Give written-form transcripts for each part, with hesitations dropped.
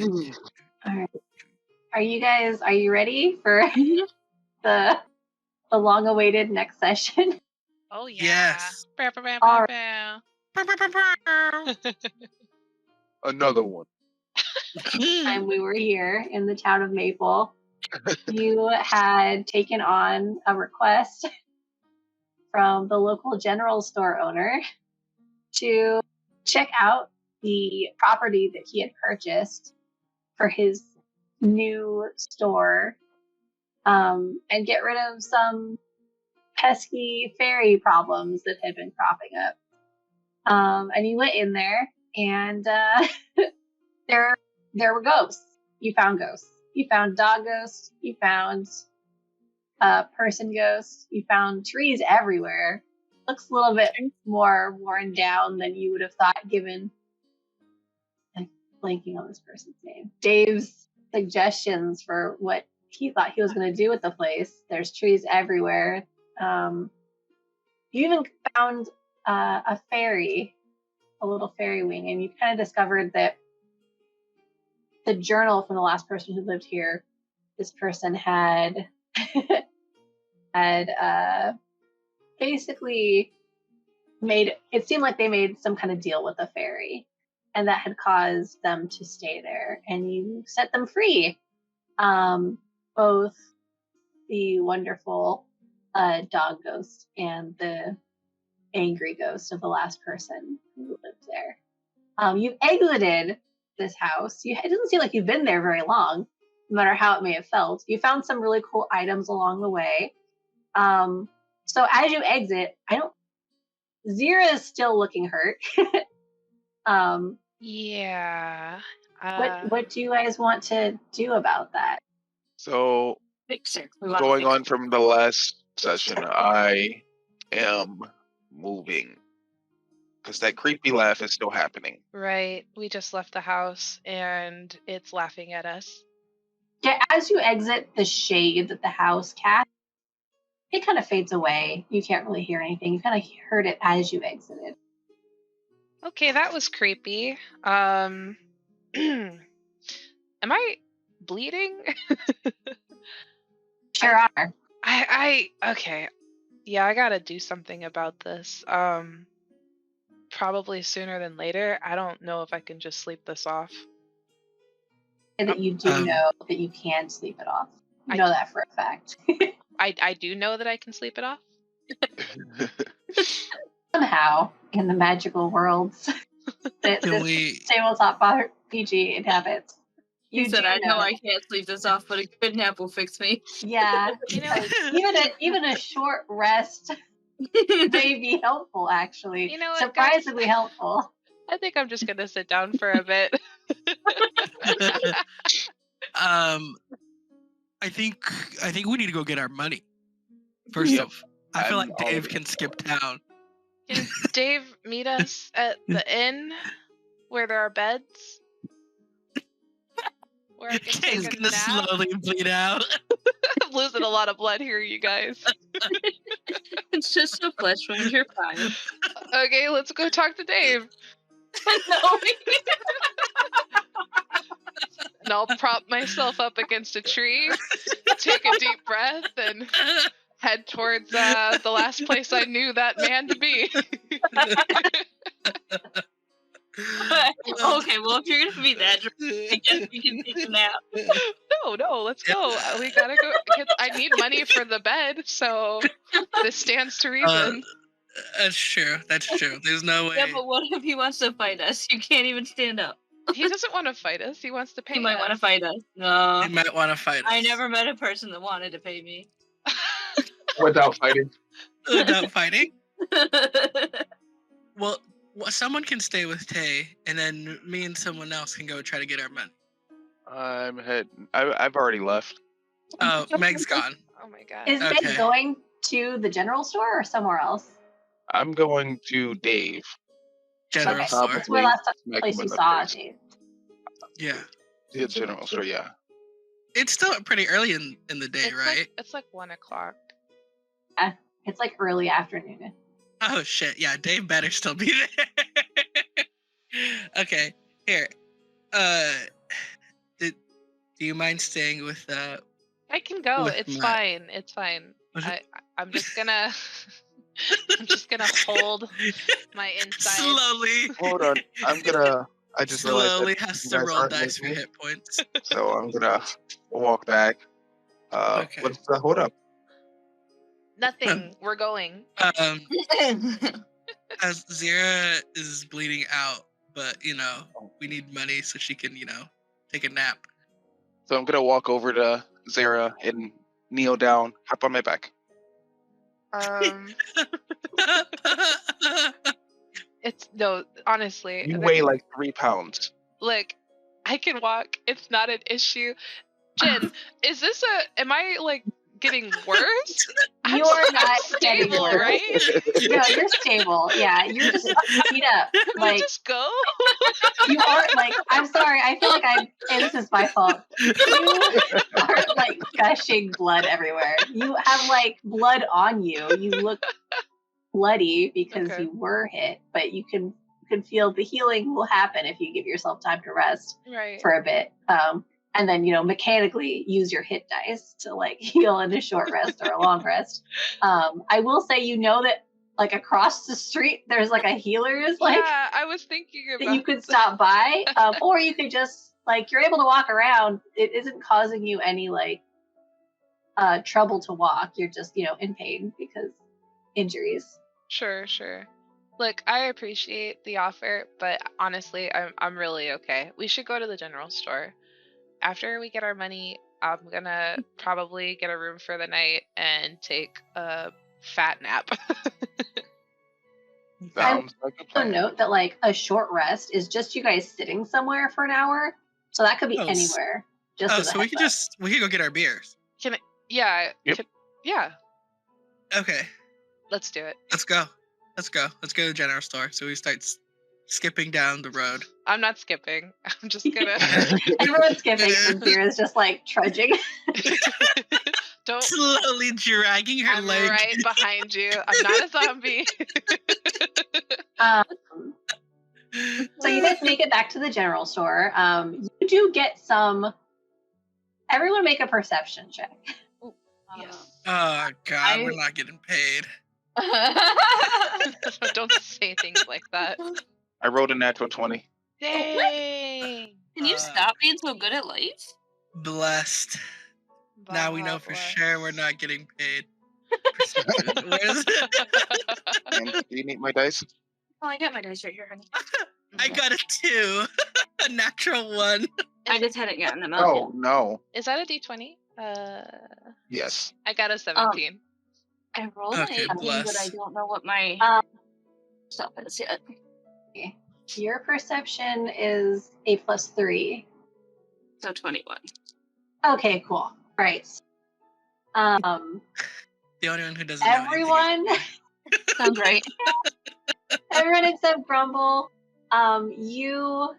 All right. Are you ready for the long-awaited next session? Oh, yeah. Yes. All Another one. time we were here in the town of Maple, you had taken on a request from the local general store owner to check out the property that he had purchased for his new store, and get rid of some pesky fairy problems that had been cropping up. And you went in there, and there were ghosts. You found ghosts. You found dog ghosts. You found person ghosts. You found trees everywhere. Looks a little bit more worn down than you would have thought, given, like, blanking on this person's name, Dave's suggestions for what he thought he was going to do with the place. There's trees everywhere. You even found a fairy, a little fairy wing, and you kind of discovered that the journal from the last person who lived here, this person had basically it seemed like they made some kind of deal with the fairy, and that had caused them to stay there, and you set them free. Both the wonderful dog ghost and the angry ghost of the last person who lived there. You've exited this house. It doesn't seem like you've been there very long, no matter how it may have felt. You found some really cool items along the way. So as you exit, Zira is still looking hurt. Yeah. What do you guys want to do about that? So, going on from the last session, I am moving. Because that creepy laugh is still happening. Right. We just left the house and it's laughing at us. Yeah, as you exit, the shade that the house casts, it kind of fades away. You can't really hear anything. You kind of heard it as you exited. Okay, that was creepy. Am I bleeding? Sure are. Okay. Yeah, I gotta do something about this. Probably sooner than later. I don't know if I can just sleep this off. And that you do know that you can sleep it off. You know that for a fact. I do know that I can sleep it off. Somehow, in the magical worlds that this tabletop RPG inhabits. You said, I know I can't sleep this off, but a good nap will fix me. Yeah. Even a short rest may be helpful, actually. You know what, surprisingly helpful. I think I'm just gonna sit down for a bit. I think we need to go get our money. First off, I feel like Dave can skip town. Can Dave meet us at the inn where there are beds? Where I can Dave's gonna slowly bleed out. I'm losing a lot of blood here, you guys. It's just a flesh wound. You're fine. Okay, let's go talk to Dave. And I'll prop myself up against a tree, take a deep breath, and head towards the last place I knew that man to be. Okay, well, if you're gonna be that drunk, I guess we can take a nap. No, let's go. We gotta go. I need money for the bed, so this stands to reason. That's true. There's no way. Yeah, but what if he wants to fight us? You can't even stand up. He doesn't want to fight us. He wants to pay us. He might want to fight us. No. He might want to fight us. I never met a person that wanted to pay me. Without fighting? Without fighting? Well, someone can stay with Tay, and then me and someone else can go try to get our men. I'm heading. I've already left. Oh, Meg's gone. Oh my god. Is Meg going to the general store or somewhere else? I'm going to Dave. General store. That's where last place you saw Dave. Yeah. The general store, yeah. It's still pretty early in the day, right? It's like 1 o'clock. Yeah, it's like early afternoon. Oh shit! Yeah, Dave better still be there. Okay, here. do you mind staying with I can go. with It's my- fine. It's fine. I'm just gonna I'm just gonna hold my inside. slowly? Hold on. I just realized Slowly that has you to guys roll aren't dice for moving, hit points. so I'm gonna walk back. Okay. What's the hold up? Nothing. We're going. As Zira is bleeding out, but we need money so she can take a nap. So I'm gonna walk over to Zara and kneel down, hop on my back. It's no, honestly. You weigh like 3 pounds. Look, I can walk. It's not an issue. Jen, am I like getting worse? You are not getting stable, worse. right? No, you're stable. Yeah, you're just beat up. Can we just go? You are I'm sorry. I feel like this is my fault. You are like gushing blood everywhere. You have like blood on you. You look bloody because you were hit, but you can feel the healing will happen if you give yourself time to rest for a bit. And then, mechanically use your hit dice to like heal in a short rest or a long rest. I will say, that like across the street, there's like a healer's yeah, I was thinking about that you could stop by, or you could just you're able to walk around. It isn't causing you any trouble to walk. You're just, in pain because injuries. Sure. Look, I appreciate the offer, but honestly, I'm really okay. We should go to the general store. After we get our money, I'm gonna probably get a room for the night and take a fat nap. Sounds like a plan. Note that like a short rest is just you guys sitting somewhere for an hour, so that could be anywhere. So we could go get our beers. Can I? Yeah. Yep. Yeah. Okay. Let's do it. Let's go to the general store. So we start skipping down the road. I'm not skipping. I'm just gonna. Everyone's skipping, and Zira's just like trudging. Don't slowly dragging her I'm leg. right behind you. I'm not a zombie. So you guys make it back to the general store. You do get some. Everyone make a perception check. Yes. Oh God, we're not getting paid. Don't say things like that. I rolled a natural 20. Dang. Can you stop being so good at life? Blessed. Now we know for sure we're not getting paid. And do you need my dice? Oh, I got my dice right here, honey. I got a 2. A natural 1. I just hadn't gotten them out. Oh, no. Is that a D20? Yes. I got a 17. I rolled an 18, bless. but I don't know what my stuff is yet. Your perception is a +3. So 21. Okay, cool. Right. The only one who doesn't know everyone sounds right. Everyone except Grumble, you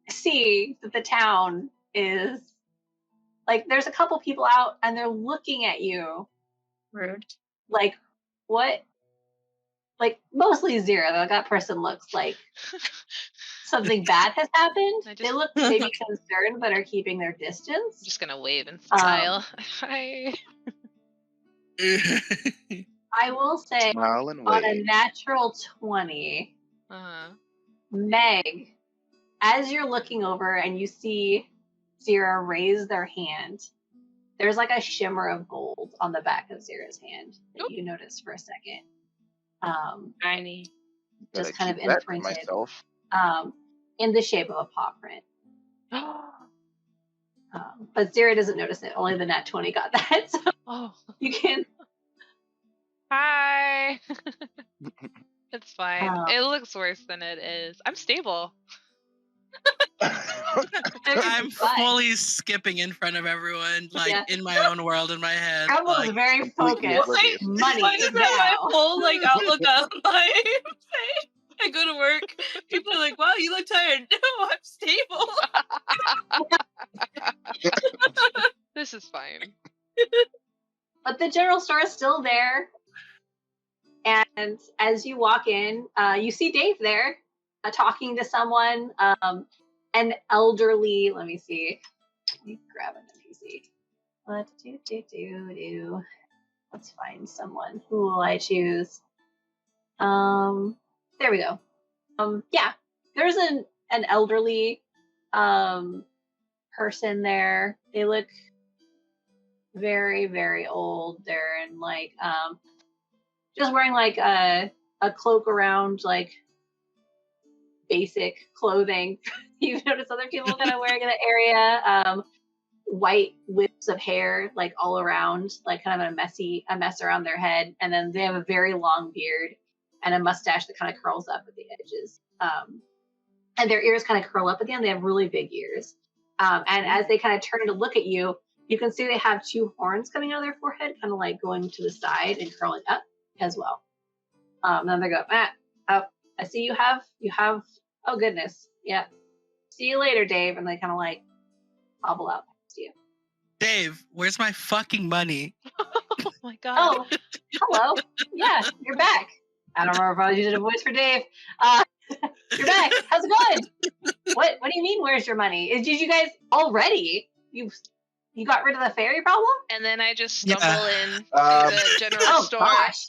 see that the town is like there's a couple people out and they're looking at you. Rude. Like what? Like mostly Zira. That person looks like something bad has happened. They look maybe concerned but are keeping their distance. I'm just gonna wave and smile. Hi. I will say Smile and on a wave. natural 20, Meg, as you're looking over and you see Zira raise their hand, there's like a shimmer of gold on the back of Zira's hand that you notice for a second. Tiny. Just kind of keep that to imprinted. myself. In the shape of a paw print. But Zira doesn't notice it. Only the nat 20 got that. So you can. Hi. It's fine. It looks worse than it is. I'm stable. I'm fully skipping in front of everyone, like in my own world in my head. Grumble is very focused. Money Why is that my whole outlook on my face? I go to work. People are like, "Wow, you look tired." No, I'm stable. This is fine. But the general store is still there. And as you walk in, you see Dave there talking to someone, an elderly, let me see, Let me grab an NPC. Let's find someone. Who will I choose? There we go. Yeah, there's an elderly person there. They look very, very old. They're in like just wearing like a cloak around like basic clothing. You've noticed other people kind of wearing in the area. White wisps of hair like all around, like kind of a mess around their head, and then they have a very long beard and a mustache that kind of curls up at the edges. And their ears kind of curl up at the end. They have really big ears. And as they kind of turn to look at you, you can see they have two horns coming out of their forehead, kind of like going to the side and curling up as well. Then they go, oh, I see you have, oh goodness, yeah. See you later, Dave. And they kind of like hobble out to you. Dave, where's my fucking money? Oh my god. Oh, hello. Yeah, you're back. I don't remember if I did a voice for Dave. You're back. How's it going? What do you mean, where's your money? Did you guys already? You got rid of the fairy problem? And then I just stumble in to the general Oh store. gosh.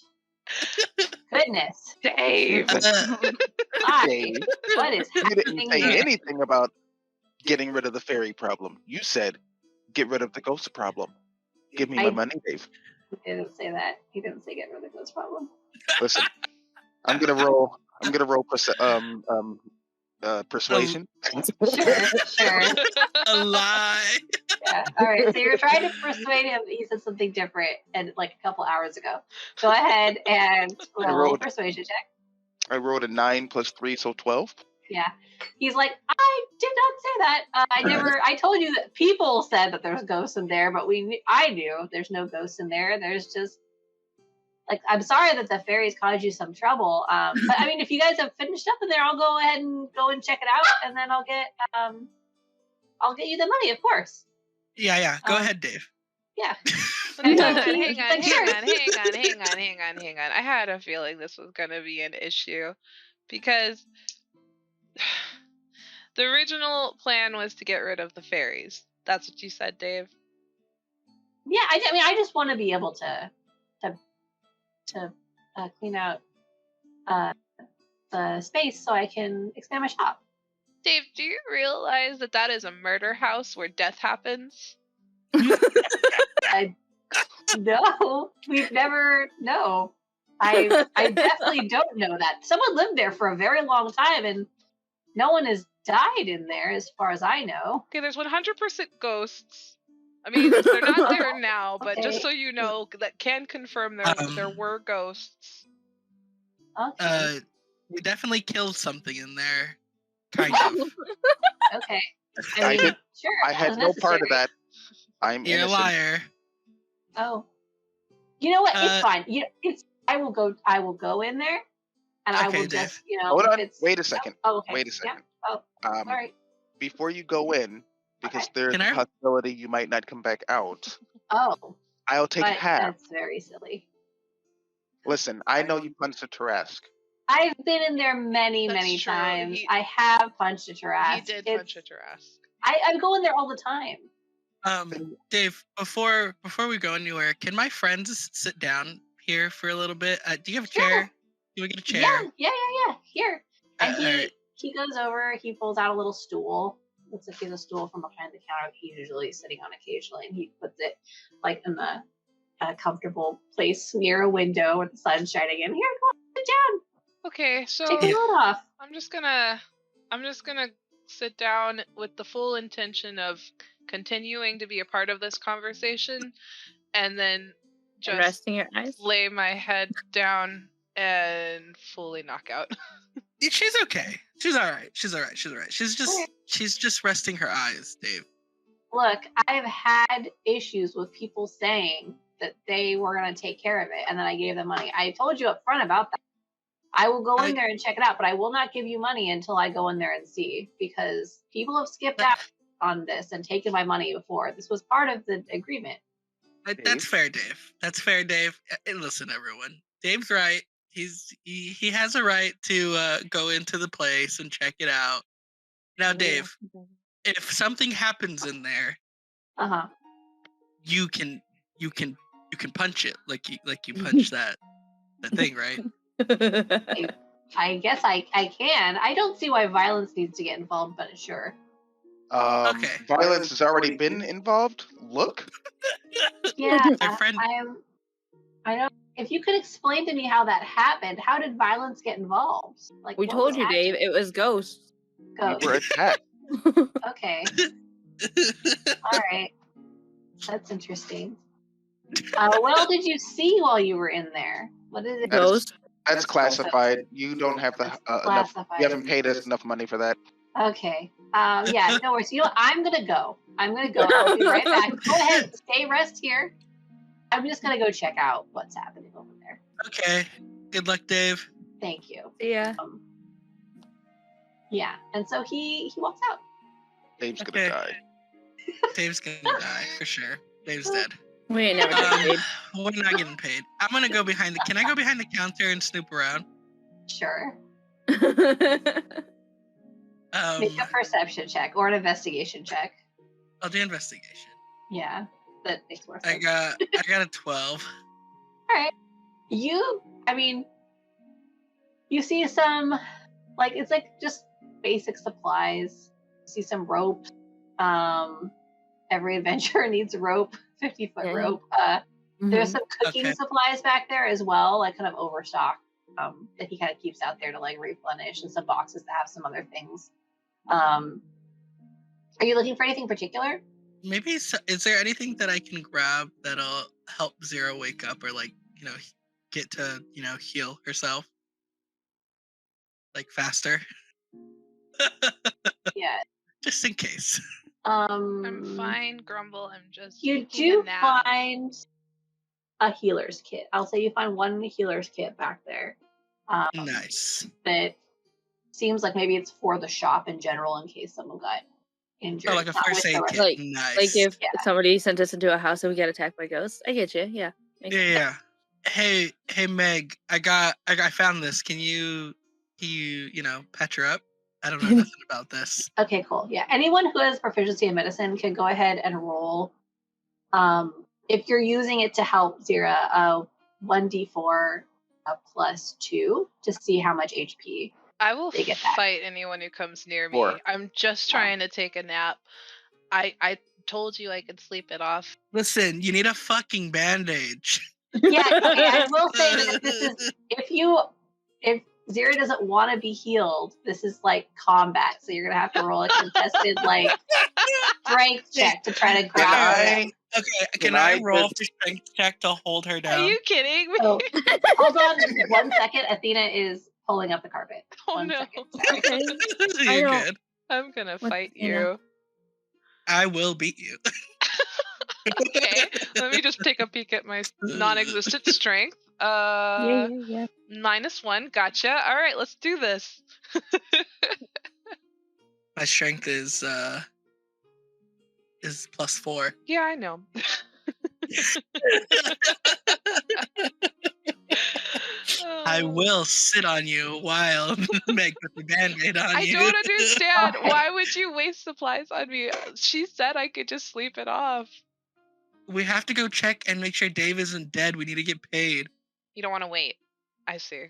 Goodness. Dave. Dave, What is you didn't happening say here? anything about getting rid of the fairy problem. You said, get rid of the ghost problem. Give me my money, Dave. He didn't say that. He didn't say get rid of the ghost problem. Listen, I'm gonna roll persuasion. Sure. A lie. Yeah. All right. So you're trying to persuade him that he said something different and like a couple hours ago. Go ahead and roll a persuasion check. I rolled a 9 + 3, so 12. Yeah. He's like, I did not say that. I told you that people said that there's ghosts in there, but I knew there's no ghosts in there. There's just like, I'm sorry that the fairies caused you some trouble. But I mean, if you guys have finished up in there, I'll go ahead and go and check it out, and then I'll get you the money, of course. Yeah. Go ahead, Dave. Yeah. Hang on. I had a feeling this was going to be an issue because the original plan was to get rid of the fairies. That's what you said, Dave. Yeah, I just want to be able to clean out the space so I can expand my shop. Dave, do you realize that is a murder house where death happens? No, we've never. No, I definitely don't know that. Someone lived there for a very long time, and no one has died in there, as far as I know. Okay, there's 100% ghosts. I mean, they're not there now, but Okay. just so you know, that can confirm there were ghosts. Okay. We definitely killed something in there. Kind of. Okay. I mean, sure. I had no part of that. I'm You're innocent. a liar. Oh. You know what? It's fine. I will go in there, and Okay, I will Dave. just, Hold on. Wait a second. Oh, okay. Wait a second. Yeah. Oh, sorry. Before you go in, because there's Can a I- possibility you might not come back out, Oh, I'll take but half. that's very silly. Listen, I know you punched a Tarrasque. I've been in there many That's true. times. I have punched a Tarrasque. He did punch a Tarrasque. I'm going there all the time. Dave, before we go anywhere, can my friends sit down here for a little bit? Do you have a chair? Do we get a chair? Yeah. Here. And alright. he goes over, he pulls out a little stool. Looks like he has a stool from behind the counter he's usually sitting on occasionally, and he puts it like in a comfortable place near a window with the sun shining in. Here, go on, sit down. Okay, so Take your coat off. I'm just gonna sit down with the full intention of continuing to be a part of this conversation, and then just resting your eyes. lay my head down and fully knock out. She's okay. She's all right. She's just resting her eyes, Dave. Look, I've had issues with people saying that they were going to take care of it, and then I gave them money. I told you up front about that. I will go in there and check it out, but I will not give you money until I go in there and see, because people have skipped out on this and taken my money before. This was part of the agreement. That's fair, Dave. That's fair, Dave. And listen, everyone. Dave's right. He has a right to go into the place and check it out. Now, Dave, if something happens in there, Uh-huh. you can punch it like you punch that thing, right? I guess I can. I don't see why violence needs to get involved, but sure. Okay. Violence has already been involved. Look. Yeah, Their friend. I don't. If you could explain to me how that happened, how did violence get involved? Like We what told was you, Dave. It was ghosts. We were attacked. Okay. All right. That's interesting. What all did you see while you were in there? What is it? Ghost. That's classified. You don't have the enough. You haven't paid us enough money for that. Okay. Yeah, no worries. You know what? I'm gonna go. I'll be right back. Go ahead. Stay rest here. I'm just gonna go check out what's happening over there. Okay. Good luck, Dave. Thank you. Yeah. Yeah. And so he walks out. Dave's gonna die. Dave's gonna die for sure. Dave's dead. We ain't never getting paid. We're not getting paid. I'm gonna go behind the. Can I go behind the counter and snoop around? Sure. Um, Make a perception check or an investigation check. I'll do investigation. Yeah, that makes more sense. I got a 12. All right. You see some, like, it's like just basic supplies. You see some rope. Every adventurer needs a rope, 50-foot rope. There's some cooking supplies back there as well, like kind of overstock, that he kind of keeps out there to like replenish, and some boxes that have some other things. Are you looking for anything particular? Maybe is there anything that I can grab that'll help Zira wake up or like get to heal herself like faster? Yeah. Just in case. I'm fine, Grumble. I'm just You taking a do nap. find a healer's kit. I'll say you find one healer's kit back there. Nice. That seems like maybe it's for the shop in general in case someone got injured. Oh, like a first aid kit. Like, nice. Like if somebody sent us into a house and we get attacked by ghosts. I get you. Yeah. Yeah. Hey, Meg. I found this. Can you patch her up? I don't know nothing about this. Okay, cool. Yeah. Anyone who has proficiency in medicine can go ahead and roll. If you're using it to help Zira, 1d4 +2 to see how much HP. I will they get back. fight anyone who comes near me. 4. I'm just trying to take a nap. I told you I could sleep it off. Listen, you need a fucking bandage. Yeah, okay, I will say that this is if Zira doesn't want to be healed, this is like combat, so you're gonna have to roll a contested like strength check to try to grab her. Okay, can I roll for strength check to hold her down? Are you kidding me? Oh, hold on 1 second. Athena is pulling up the carpet. Oh 1 no. second. Sorry. You're good. I'm gonna fight you you. know? I will beat you. Okay, let me just take a peek at my non-existent strength. Yeah. -1. Gotcha. All right, let's do this. My strength is +4. Yeah, I know. I will sit on you while Meg put the band-aid on I you. don't understand. Okay. Why would you waste supplies on me? She said I could just sleep it off. We have to go check and make sure Dave isn't dead. We need to get paid. You don't want to wait. I see.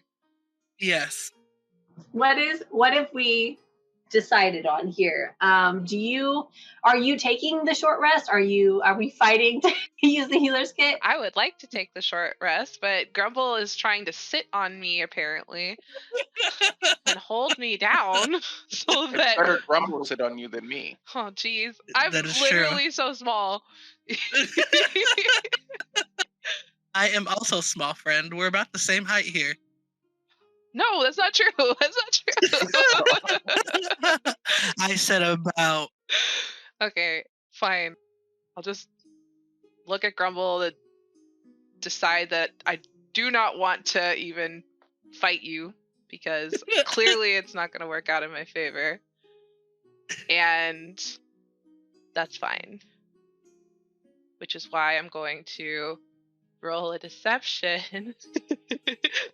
Yes. What if we decided on here? Are you taking the short rest? Are we fighting to use the healer's kit? I would like to take the short rest, but Grumble is trying to sit on me apparently and hold me down so It's that better Grumble sit on you than me. oh jeez, I'm That is literally so small. I am also small, friend. We're about the same height here. No, that's not true. That's not true. I said about. Okay, fine. I'll just look at Grumble and decide that I do not want to even fight you because clearly it's not going to work out in my favor. And that's fine. Which is why I'm going to roll a deception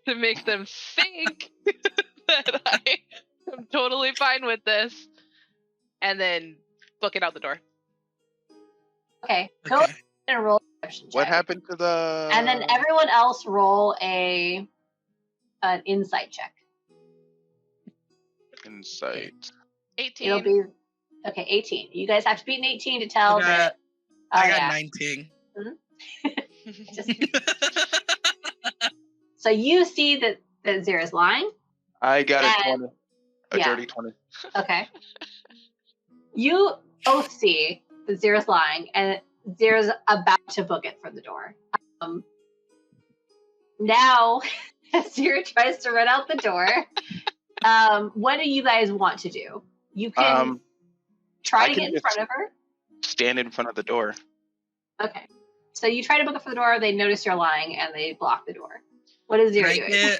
to make them think that I am totally fine with this and then book it out the door. Okay, go Okay. ahead and roll a perception check. What happened to the? And then everyone else roll an insight check. Insight. 18. It'll be 18. You guys have to beat an 18 to tell that. I got 19. So you see that Zira's lying. I got a And- 20. A dirty 20. Okay. You both see that Zira's lying, and Zira's about to book it for the door. Now, Zira tries to run out the door. What do you guys want to do? You can try to get in front of her. Stand in front of the door. Okay. So you try to book it for the door, they notice you're lying, and they block the door. What is Zira doing?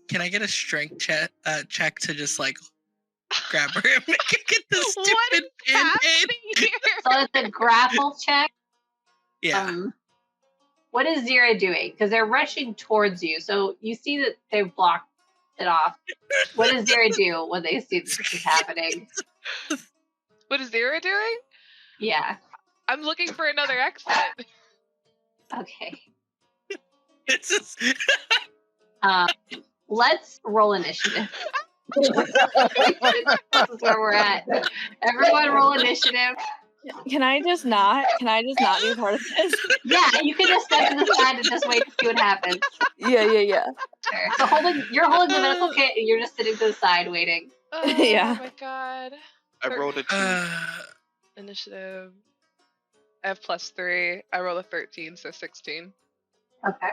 Can I get a strength check to just like grab her and make her get this stupid band-aid? So it's a grapple check. Yeah. What is Zira doing? Because they're rushing towards you, so you see that they've blocked it off. What does Zira do when they see this is happening? What is Zira doing? Yeah. I'm looking for another exit. Okay. It's just... Let's roll initiative. This is where we're at. Everyone roll initiative. Can I just not be a part of this? Yeah, you can just step to the side and just wait to see what happens. Yeah. Sure. So you're holding the medical kit and you're just sitting to the side waiting. Oh Yeah. my god. I rolled a 2. Initiative. I have +3. I rolled a 13, so 16. Okay.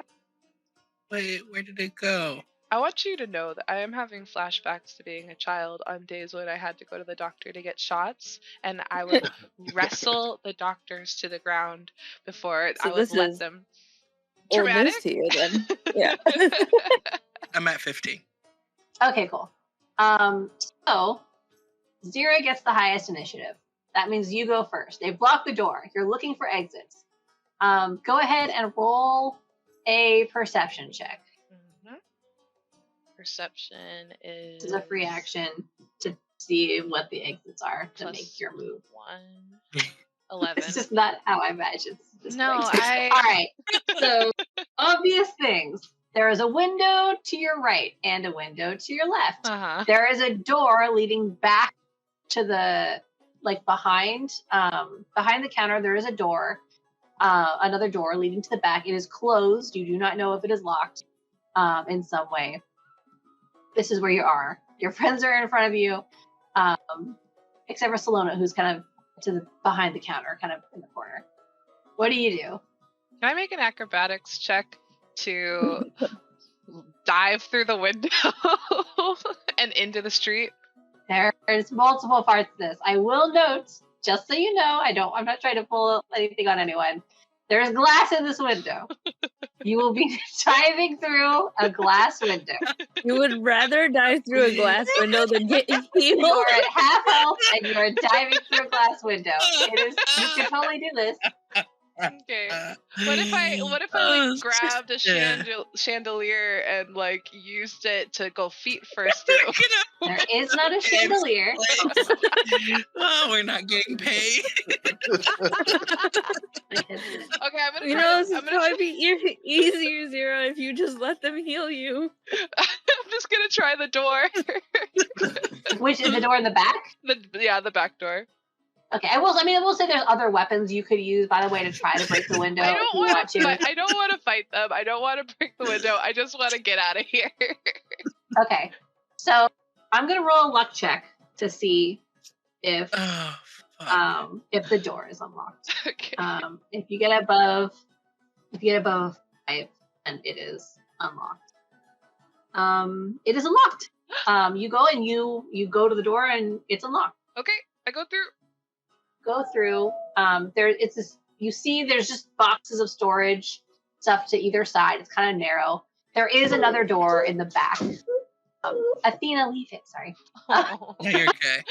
Wait, where did it go? I want you to know that I am having flashbacks to being a child on days when I had to go to the doctor to get shots, and I would wrestle the doctors to the ground before So I would this let is them. old Traumatic? news to you then. Yeah. I'm at 15. Okay, cool. So Zira gets the highest initiative. That means you go first. They block the door. You're looking for exits. Go ahead and roll a perception check. Perception is. This is a free action to see what the exits are to Plus make your move. 1. 11. It's just not how I imagine this. No, All right. So obvious things. There is a window to your right and a window to your left. There is a door leading back to the behind the counter. There is a door, another door leading to the back. It is closed. You do not know if it is locked in some way. This is where you are. Your friends are in front of you, except for Sylona, who's kind of behind the counter, kind of in the corner. What do you do? Can I make an acrobatics check to dive through the window and into the street? There's multiple parts to this. I will note, just so you know, I'm not trying to pull anything on anyone. There's glass in this window. You will be diving through a glass window. You would rather dive through a glass window than get healed. You are at half health and you are diving through a glass window. You can totally do this. Okay. What if I grabbed a chandelier and used it to go feet first too? There is not a chandelier. Oh, we're not getting paid. Okay, I'm gonna. This would probably be easier, Zira, if you just let them heal you. I'm just gonna try the door. Which is the door in the back? The back door. Okay, I will say there's other weapons you could use, by the way, to try to break the window. I don't want to fight them. I don't want to break the window. I just want to get out of here. Okay, so I'm gonna roll a luck check to see if the door is unlocked. Okay. If you get above 5, then it is unlocked. It is unlocked. You go and you go to the door and it's unlocked. Okay, I go through. You see there's just boxes of storage stuff to either side. It's kind of narrow. There is another door in the back. Athena, leave it. Sorry. Oh. Yeah, you're okay.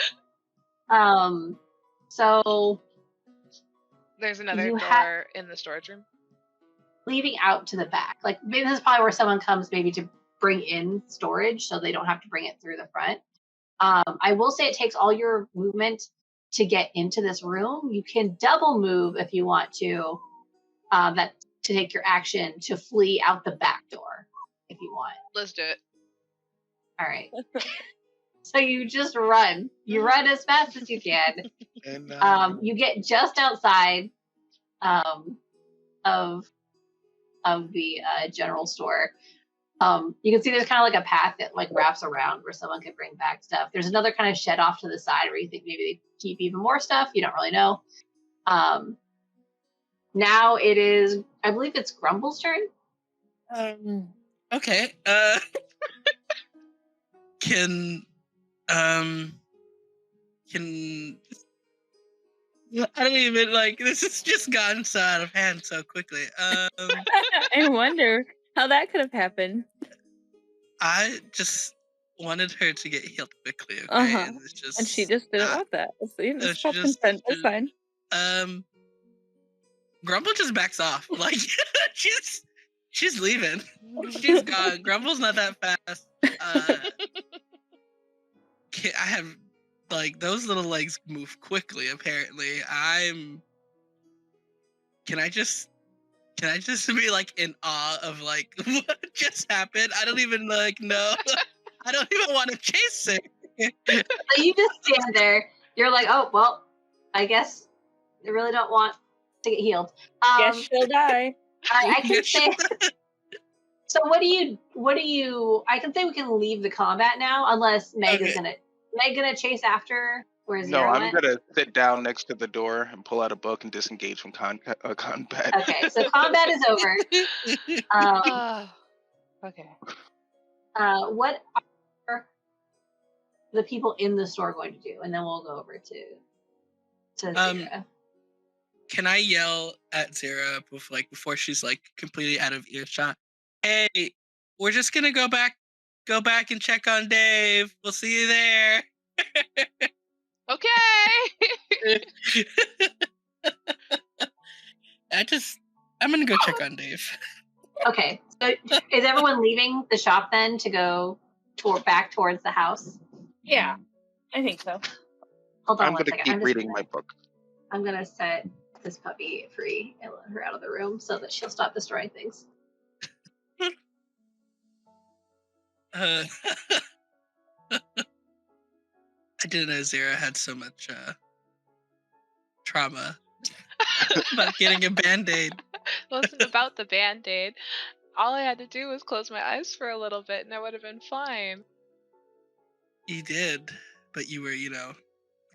So there's another door in the storage room. Leading out to the back. Maybe this is probably where someone comes maybe to bring in storage so they don't have to bring it through the front. I will say it takes all your movement to get into this room. You can double move if you want to, to take your action to flee out the back door if you want. Let's do it. All right. So you just run. You run as fast as you can. And You get just outside of the general store. You can see there's kind of like a path that like wraps around where someone could bring back stuff. There's another kind of shed off to the side where you think maybe they keep even more stuff. You don't really know. Now it is, I believe it's Grumble's turn. Okay. Can I don't even like this has just gotten so out of hand so quickly. I wonder how that could have happened. I just wanted her to get healed quickly, okay? Uh-huh. It's just, And she just didn't want that. It's self-consent. It's fine. Grumble just backs off. Like she's leaving. She's gone. Grumble's not that fast. I have like those little legs move quickly. Apparently, Can I just be like in awe of like what just happened? I don't even like know. I don't even want to chase her. So you just stand there. You're like, oh well, I guess they really don't want to get healed. Guess she'll die. I can say. So what do you? I can say we can leave the combat now, unless Meg is gonna chase after her. No, I'm gonna sit down next to the door and pull out a book and disengage from combat. Okay, so combat is over. Okay. What are the people in the store going to do? And then we'll go over to Zira. Can I yell at Zira before she's like completely out of earshot? Hey, we're just gonna go back and check on Dave. We'll see you there. Okay. I'm gonna go check on Dave. Okay, so is everyone leaving the shop then to go back towards the house? Yeah, I think so. Hold on I'm one gonna second. keep reading my book. I'm gonna set this puppy free and let her out of the room so that she'll stop destroying things. I didn't know Zira had so much trauma about getting a Band-Aid. It wasn't about the Band-Aid. All I had to do was close my eyes for a little bit and I would have been fine. You did, but you were, you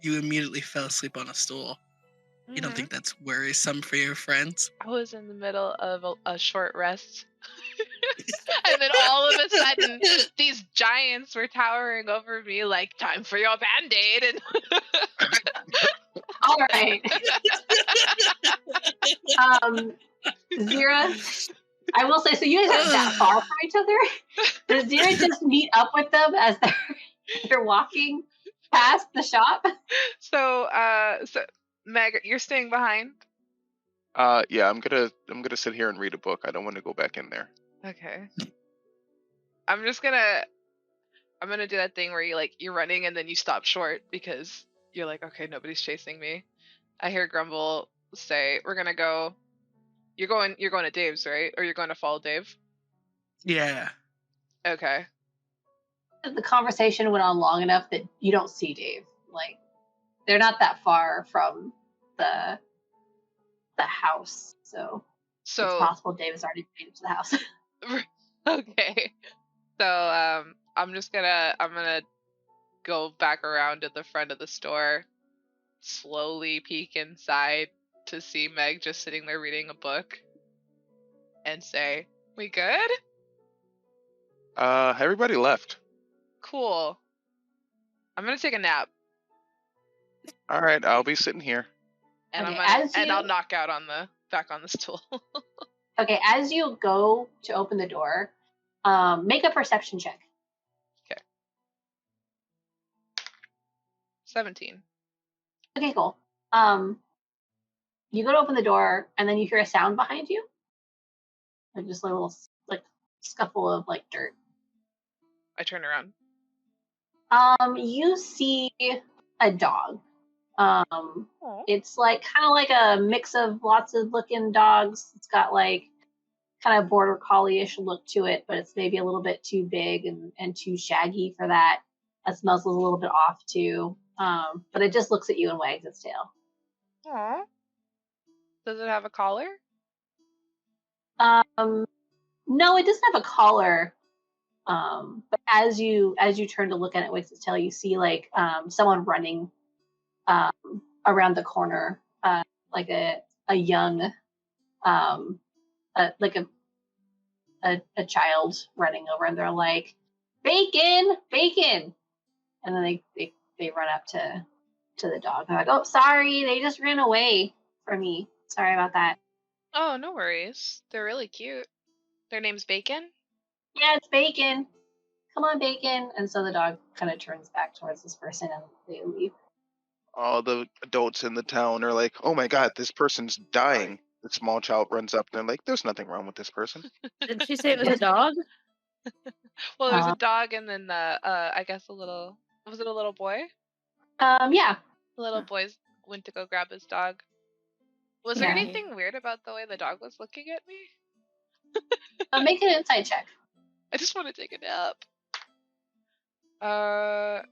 immediately fell asleep on a stool. You don't think that's worrisome for your friends? I was in the middle of a short rest. And then all of a sudden, these giants were towering over me like, time for your Band-Aid. And all right. Zira, I will say, so you guys aren't that far from each other. Does Zira just meet up with them as they're walking past the shop? So Meg, you're staying behind? Yeah, I'm gonna sit here and read a book. I don't want to go back in there. Okay. I'm gonna do that thing where you're running and then you stop short because you're like, okay, nobody's chasing me. I hear Grumble say, "We're gonna go." You're going to Dave's, right? Or you're going to follow Dave? Yeah. Okay. The conversation went on long enough that you don't see Dave. Like, they're not that far from the house, so it's possible Dave has already made it to the house. Okay. So I'm gonna go back around to the front of the store, slowly peek inside to see Meg just sitting there reading a book, and say, "We good?" Everybody left. Cool. I'm gonna take a nap. All right, I'll be sitting here. And okay, I'll knock out back on the stool. Okay, as you go to open the door, make a perception check. Okay. 17. Okay, cool. You go to open the door, and then you hear a sound behind you, like just a little scuffle of dirt. I turn around. You see a dog It's like kind of like a mix of lots of looking dogs. It's got like kind of border collie-ish look to it, but it's maybe a little bit too big and too shaggy for that. It smells a little bit off too. But it just looks at you and wags its tail. Aww. Does it have a collar? No, it doesn't have a collar. But as you turn to look at it, wags its tail, you see like someone running around the corner, like a young, like a child running over, and they're like, "Bacon, bacon!" And then they run up to the dog. They're like, "Oh, sorry, they just ran away from me. Sorry about that." Oh, no worries. They're really cute. Their name's Bacon? Yeah, it's Bacon. Come on, Bacon. And so the dog kind of turns back towards this person and they leave. All the adults in the town are like, "Oh my god, this person's dying." The small child runs up and they're like, "There's nothing wrong with this person." Did she say it was a dog? Well, there's a dog and then I guess was it a little boy? Yeah. The little boys went to go grab his dog. Was there anything weird about the way the dog was looking at me? Make an insight check. I just want to take a nap. Oh,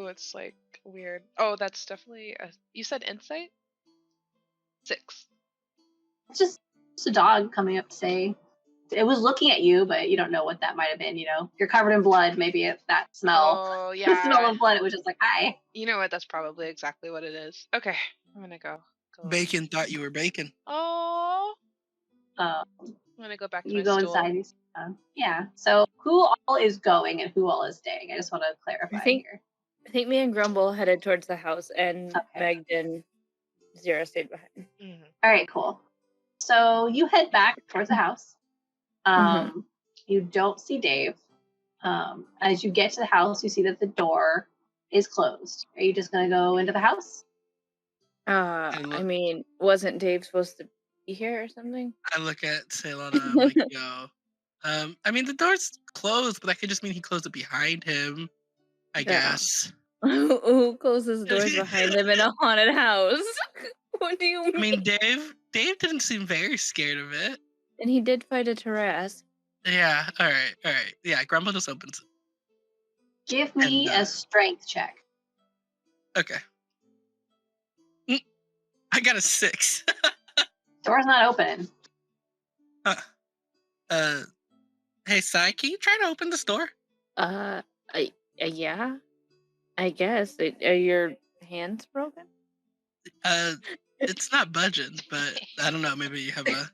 it's like weird. Oh, that's definitely you said insight? 6. It's just a dog coming up to say it was looking at you, but you don't know what that might have been. You're covered in blood. Maybe it's that smell. Oh, yeah. The smell of blood. It was just like, hi. You know what? That's probably exactly what it is. Okay, I'm gonna go. Bacon thought you were bacon. Oh. I'm gonna go back to you my go stool. inside. Yeah. So who all is going and who all is staying? I just want to clarify here. I think me and Grumble headed towards the house, and Meg and Zira stayed behind. Mm-hmm. All right, cool. So you head back towards the house. You don't see Dave. As you get to the house, you see that the door is closed. Are you just going to go into the house? I mean, wasn't Dave supposed to be here or something? I look at Sylona, I'm like, yo. I mean, the door's closed, but that could just mean he closed it behind him, I guess. Who closes doors behind them in a haunted house? What do you mean? I mean, Dave didn't seem very scared of it. And he did fight a Tarrasque. Yeah, all right. Yeah, Grumble just opens it. Give me a strength check. Okay. I got a 6. Door's not open. Hey, Sai, can you try to open this door? Yeah. I guess. Are your hands broken? It's not budging, but I don't know. Maybe you have a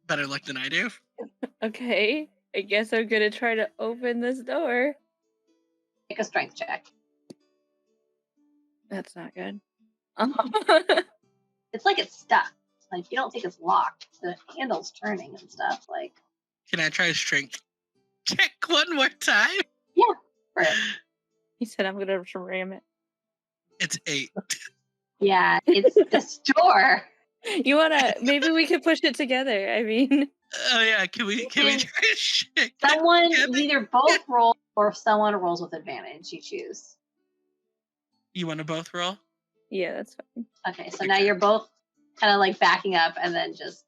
better luck than I do. Okay. I guess I'm gonna try to open this door. Make a strength check. That's not good. It's like it's stuck. Like you don't think it's locked. The handle's turning and stuff. Like. Can I try to strength check one more time? Yeah. For it. He said I'm gonna ram it. It's 8. Yeah, it's this door. You wanna? Maybe we could push it together. I mean. Oh yeah, can we try to shake someone either both roll or if someone rolls with advantage, you choose. You want to both roll? Yeah, that's fine. Okay, so now you're both kind of like backing up and then just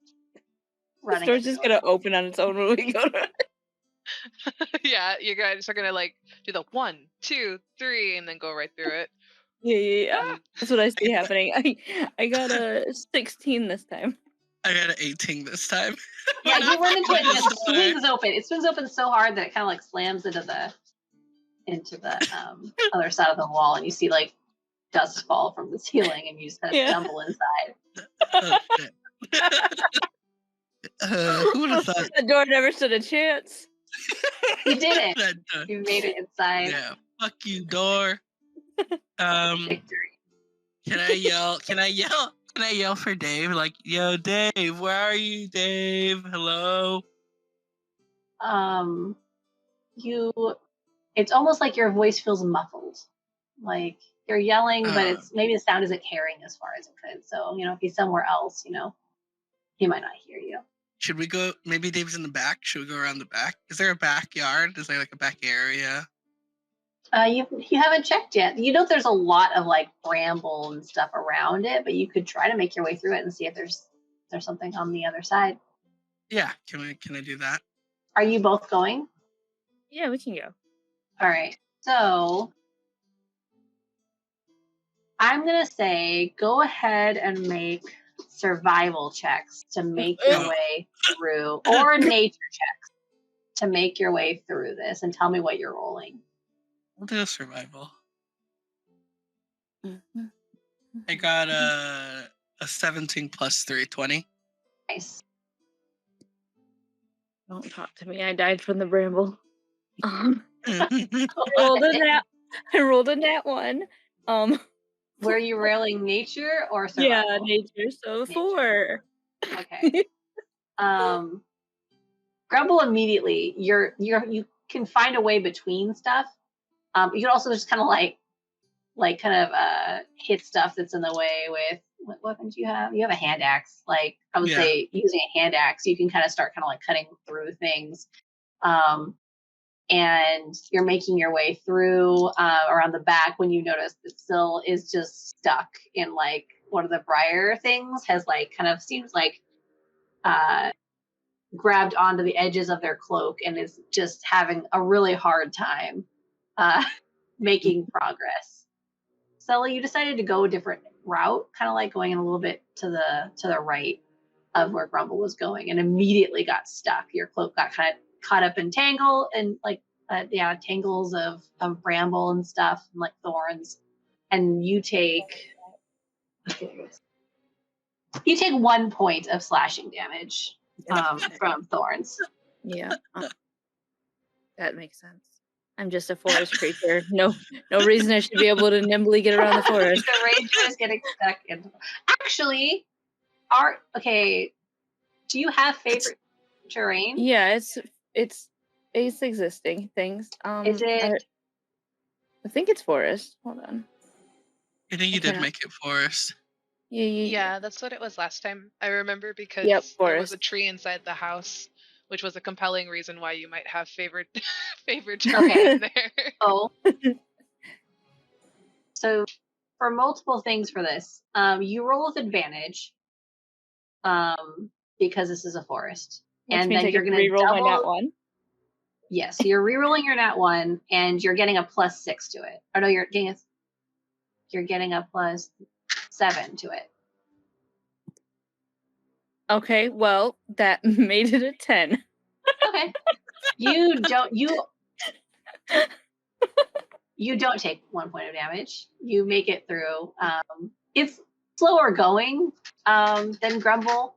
running. The door's just gonna open on its own when we go to. Yeah, you guys are gonna like do the 1, 2, 3, and then go right through it. Yeah. That's what I see happening. I got a 16 this time. I got an 18 this time. Yeah, you run into it and it swings open. It swings open so hard that it kind of like slams into the other side of the wall, and you see like dust fall from the ceiling, and you just kind of stumble inside. Oh, shit. Who would have thought? The door never stood a chance. You did it. You made it inside. Yeah. Fuck you, door. Victory. Can I yell? Can I yell for Dave? Like, yo, Dave, where are you, Dave? Hello. It's almost like your voice feels muffled. Like you're yelling, but maybe the sound isn't carrying as far as it could. So, if he's somewhere else, he might not hear you. Should we go? Maybe Dave's in the back. Should we go around the back? Is there a backyard? Is there like a back area? You haven't checked yet. You know there's a lot of like bramble and stuff around it, but you could try to make your way through it and see if there's something on the other side. Yeah, can I do that? Are you both going? Yeah, we can go. All right. So I'm gonna say go ahead and make survival checks to make your way through, or nature checks to make your way through this, and tell me what you're rolling. We'll do a survival. I got a 17 plus 3, 20. Nice. Don't talk to me. I died from the bramble. I What? rolled a nat 1. Were you rolling nature or survival? Yeah, nature. So 4. Okay. Grumble immediately. You can find a way between stuff. You can also just kind of hit stuff that's in the way with what weapons you have. You have a hand axe. Like I would say, using a hand axe, you can kind of start cutting through things. And you're making your way through around the back when you notice that Syl is just stuck in like one of the briar things, has seems like grabbed onto the edges of their cloak and is just having a really hard time making progress. Sully, you decided to go a different route, kind of like going a little bit to the right of where Grumble was going, and immediately got stuck. Your cloak got kind of caught up in tangles of bramble and stuff, and like thorns, and you take 1 point of slashing damage from thorns. Yeah. That makes sense. I'm just a forest creature. No reason I should be able to nimbly get around the forest. The ranger is getting stuck in. Actually, do you have favorite terrain? Yeah, it's existing things. Is it? I think it's forest. Hold on. I think you did make it forest. Yeah, that's what it was last time. I remember because there was a tree inside the house, which was a compelling reason why you might have favorite terrain there. Oh. So for multiple things for this, you roll with advantage, because this is a forest. Which and means then I you're can going to reroll double my nat 1. Yes, so you're rerolling your nat 1 and you're getting a +6 to it. Or no, you're getting a +7 to it. Okay, well, that made it a 10. Okay. You don't take 1 point of damage. You make it through. It's slower going than Grumble.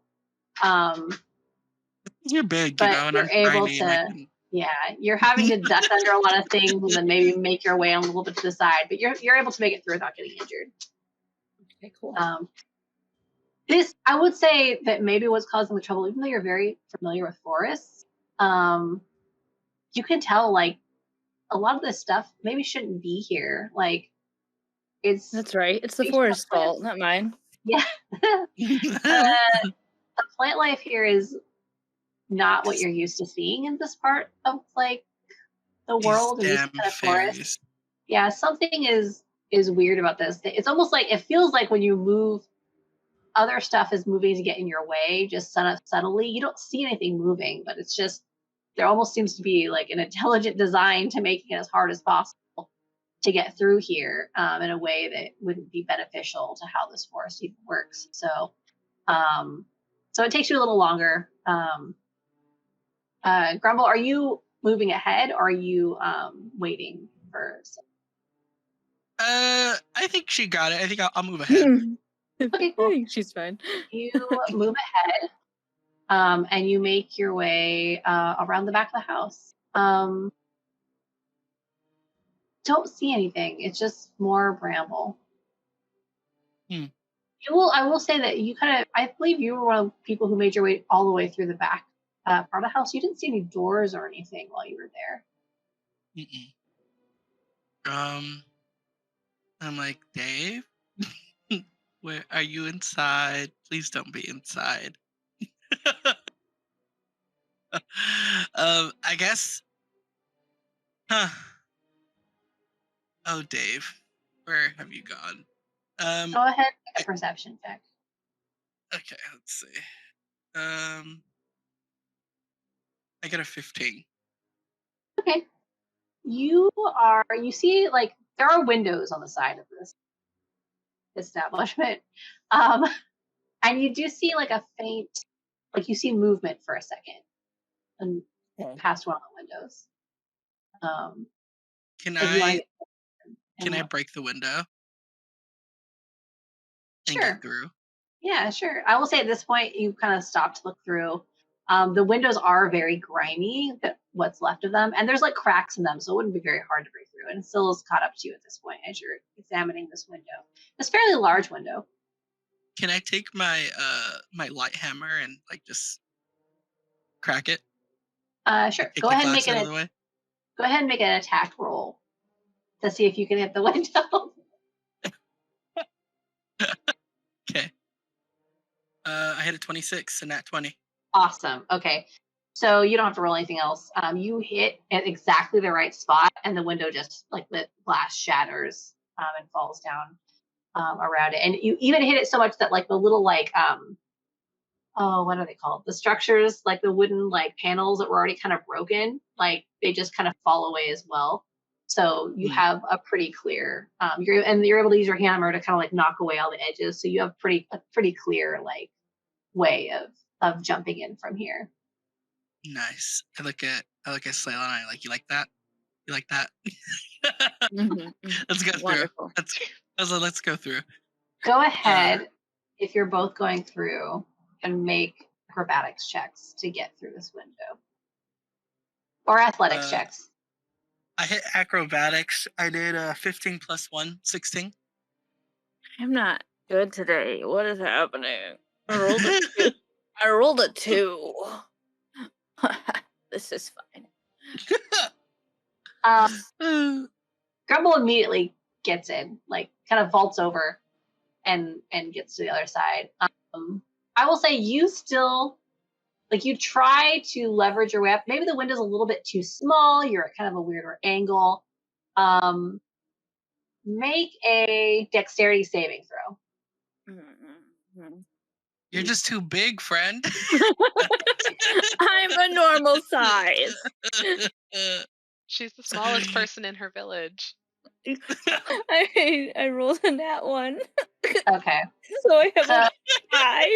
You're big, but and you're I'm able tiny. to. Yeah, you're having to duck under a lot of things and maybe make your way a little bit to the side, but you're able to make it through without getting injured. Okay, cool. This, I would say that maybe what's causing the trouble, even though you're very familiar with forests, you can tell like a lot of this stuff maybe shouldn't be here. Like That's right. It's the forest's fault, not mine. Yeah. The plant life here is not what you're used to seeing in this part of like the world and these kind of forests. Yeah, something is weird about this. It's almost like it feels like when you move, other stuff is moving to get in your way, just subtly. You don't see anything moving, but it's just there almost seems to be like an intelligent design to making it as hard as possible to get through here in a way that wouldn't be beneficial to how this forest even works. So it takes you a little longer. Grumble, are you moving ahead or are you waiting for some? I think she got it. I think I'll move ahead. Okay, cool. She's fine. You move ahead, and you make your way around the back of the house. Don't see anything. It's just more bramble. I will say that you I believe you were one of the people who made your way all the way through the back part of the house. You didn't see any doors or anything while you were there. I'm like, Dave, where are you inside? Please don't be inside. I guess. Huh. Oh, Dave, where have you gone? Go ahead and make a perception check. Okay, let's see. I got a 15. Okay. You see, like, there are windows on the side of this establishment. And you do see, like, a faint, like, you see movement for a second and past one of the windows. Can if you want to Can I break the window? And Sure. get through? Yeah, sure. I will say at this point, you kind of stopped to look through. The windows are very grimy, what's left of them, and there's like cracks in them, so it wouldn't be very hard to break through. And it still is caught up to you at this point as you're examining this window. It's a fairly large window. Can I take my my light hammer and like just crack it? Sure. Kick Go the ahead and glass out of the way. Go ahead and make an attack roll to see if you can hit the window. Okay. I hit a 26 and nat 20. Awesome. Okay. So you don't have to roll anything else. You hit at exactly the right spot, and the window just, like, the glass shatters and falls down around it. And you even hit it so much that, like, the little, like, what are they called? The structures, like the wooden, like, panels that were already kind of broken, like, they just kind of fall away as well. So you have a pretty clear. You're able to use your hammer to kind of like knock away all the edges. So you have a pretty clear, like, way of jumping in from here. Nice. I look at Sylona. I like, you like that? You like that? Let's go Wonderful. through. Let's go through. Go ahead, if you're both going through, and make acrobatics checks to get through this window, or athletics checks. I hit acrobatics. I did 15 plus 1, 16. I'm not good today. What is happening? I rolled a 2. I rolled a 2. This is fine. Grumble immediately gets in, like, kind of vaults over and gets to the other side. I will say you still, like, you try to leverage your way up. Maybe the window's a little bit too small. You're at kind of a weirder angle. Make a dexterity saving throw. You're just too big, friend. I'm a normal size. She's the smallest person in her village. I rolled a nat 1. Okay. So I have a 5.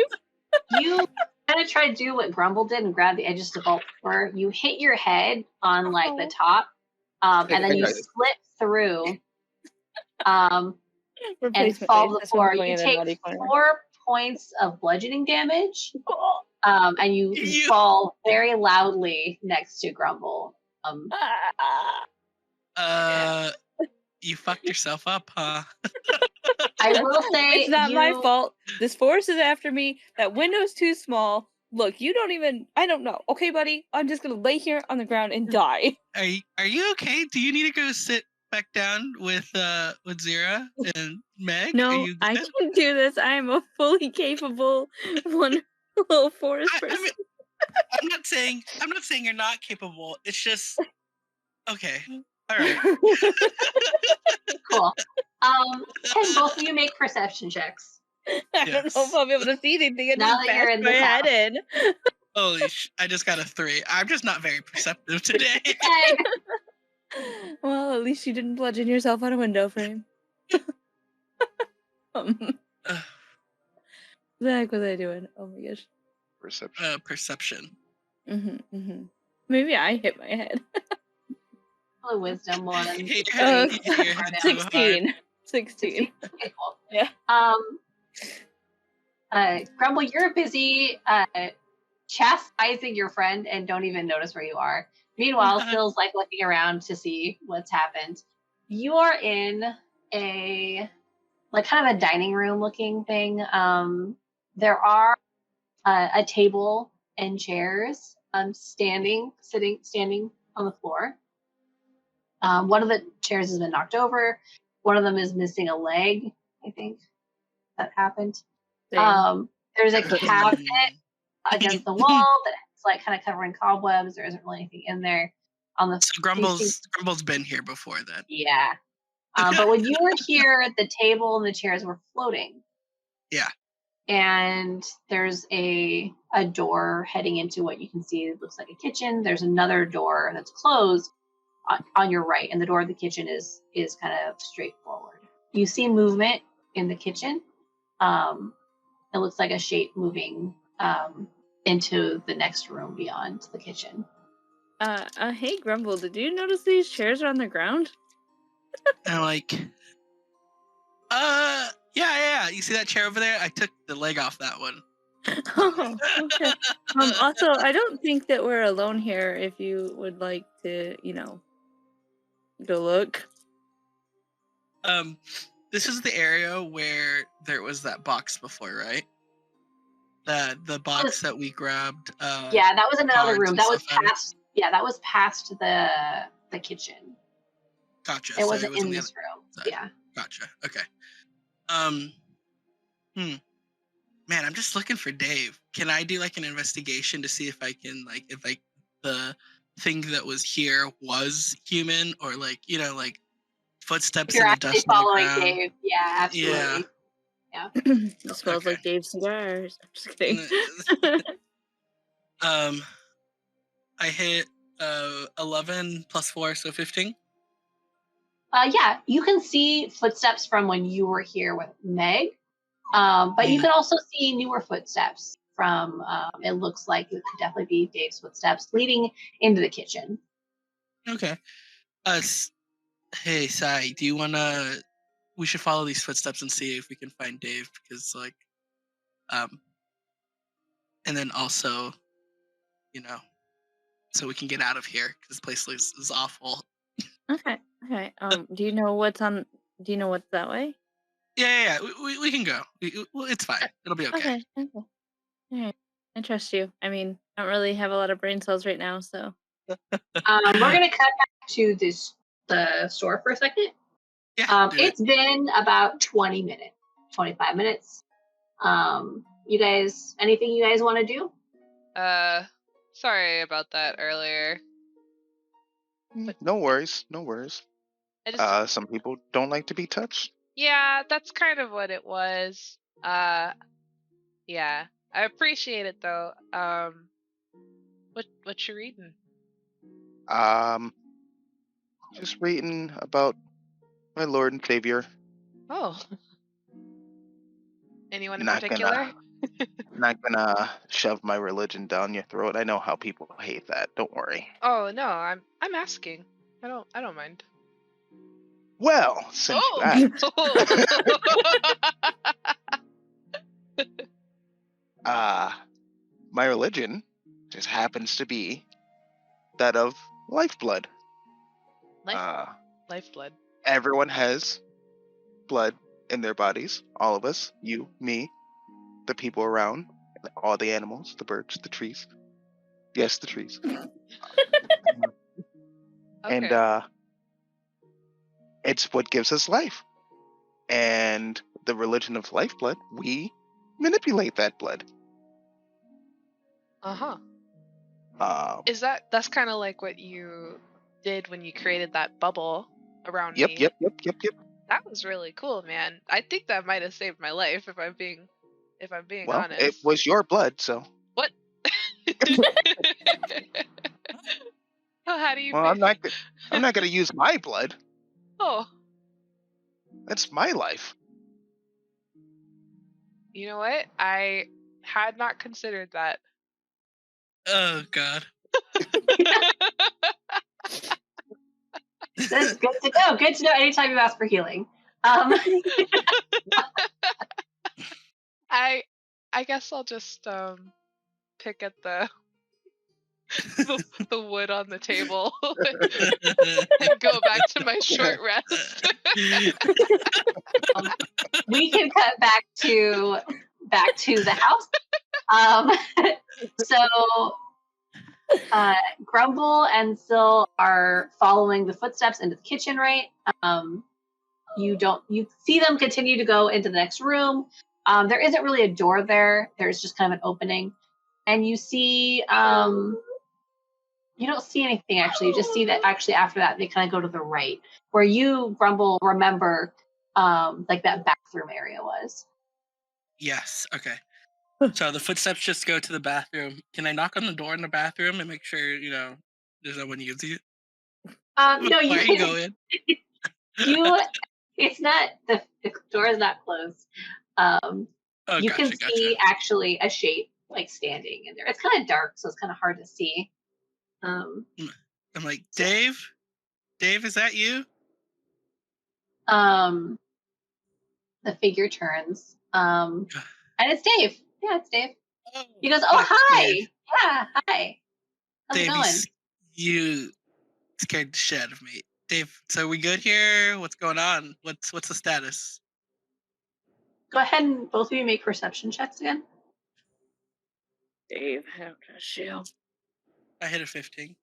You kind of try to do what Grumble did and grab the edges to vault for. You hit your head on, like, the top, and then you slip through and fall to the floor. You take 4 points of bludgeoning damage, and you fall very loudly next to Grumble. You fucked yourself up, huh? I will say it's not my fault. This forest is after me. That window's too small. Look, you don't even. I don't know. Okay, buddy. I'm just gonna lay here on the ground and die. Are you okay? Do you need to go sit back down with Zira and Meg? No, I can do this. I am a fully capable wonderful forest person. I'm not saying you're not capable. It's just okay. All right. Cool. Can both of you make perception checks? I don't know if I'll be able to see anything. Now that you're in my head in. Holy I just got a 3. I'm just not very perceptive today. Well, at least you didn't bludgeon yourself on a window frame. Zach, what was I doing? Oh my gosh. Perception. Perception. Maybe I hit my head. Probably wisdom one. 16. 16. Okay, cool. Yeah. Grumble, you're busy chastising your friend and don't even notice where you are. Meanwhile, Phil's, like, looking around to see what's happened. You are in a, like, kind of a dining room looking thing. There are a table and chairs standing on the floor. One of the chairs has been knocked over. One of them is missing a leg, I think. That happened. There's a cabinet against the wall that's, like, kind of covering cobwebs. There isn't really anything in there. So Grumble's been here before then. Yeah. But when you were here, the table and the chairs were floating. Yeah. And there's a door heading into what you can see looks like a kitchen. There's another door that's closed on your right, and the door of the kitchen is kind of straightforward. You see movement in the kitchen. It looks like a shape moving into the next room beyond the kitchen. Hey Grumble, did you notice these chairs are on the ground? And I'm like, yeah. You see that chair over there? I took the leg off that one. Oh, okay. Also, I don't think that we're alone here. If you would like to, go look. This is the area where there was that box before, right? The box that we grabbed. Yeah, that was another room. That was stuff out of. past. Yeah, that was past the kitchen. Gotcha. It So wasn't was on in the this room. other side. Yeah. Gotcha. Okay. Man, I'm just looking for Dave. Can I do like an investigation to see if I can if the thing that was here was human, or like footsteps You're in the actually dust on the following ground? Dave. Yeah, absolutely. Yeah. It smells Okay. like Dave's cigars. I'm just kidding. I hit 11 plus 4, so 15. Yeah, you can see footsteps from when you were here with Meg, but you can also see newer footsteps from. It looks like it could definitely be Dave's footsteps leading into the kitchen. Okay. Hey, Sai, do you wanna? We should follow these footsteps and see if we can find Dave, because and then also, so we can get out of here, because this place is awful. Okay. Do you know what's that way? Yeah. We can go. It's fine. It'll be okay. Okay. All right. I trust you. I mean, I don't really have a lot of brain cells right now, so. We're gonna cut back to the store for a second. Yeah. It's been about 20 minutes, 25 minutes. You guys, anything you guys want to do? Sorry about that earlier. No worries. Some people don't like to be touched. Yeah, that's kind of what it was. Yeah. I appreciate it though. What you reading? Just reading about my Lord and Savior. Oh. Anyone in particular? Not gonna shove my religion down your throat. I know how people hate that. Don't worry. Oh no, I'm asking. I don't mind. Well, since you asked, my religion just happens to be that of lifeblood. Lifeblood. Everyone has blood in their bodies. All of us, you, me, the people around, all the animals, the birds, the trees. Yes, the trees. Okay. And it's what gives us life. And the religion of lifeblood, we manipulate that blood. Uh-huh. That's kind of like what you did when you created that bubble around me. Yep. That was really cool, man. I think that might have saved my life if I'm being honest. It was your blood, so. What? Oh, how do you? Well, I'm not gonna use my blood. Oh. That's my life. You know what? I had not considered that. Oh God. That's good to know. Good to know anytime you ask for healing. I guess I'll just pick at the wood on the table and go back to my short rest. We can cut back to the house. So Grumble and Syl are following the footsteps into the kitchen, right? You see them continue to go into the next room. There isn't really a door there. There's just kind of an opening. And you see You don't see anything, actually. You just see that, actually, after that, they kind of go to the right. Where you, Grumble, remember, like, that bathroom area was. Yes, okay. So the footsteps just go to the bathroom. Can I knock on the door in the bathroom and make sure, there's no one using it? No, Why you go in? It's not, the door is not closed. Oh, You gotcha, can see, actually, a shape, like, standing in there. It's kind of dark, so it's kind of hard to see. I'm like, Dave? Dave, is that you? The figure turns, and it's Dave. Yeah, it's Dave. Oh, He goes, "Oh, hi. Dave. Yeah, hi. How's it Dave, going?" you scared the shit out of me. Dave, so we good here? What's going on? What's the status? Go ahead and both of you make perception checks again. Dave, how can I show? I hit a 15.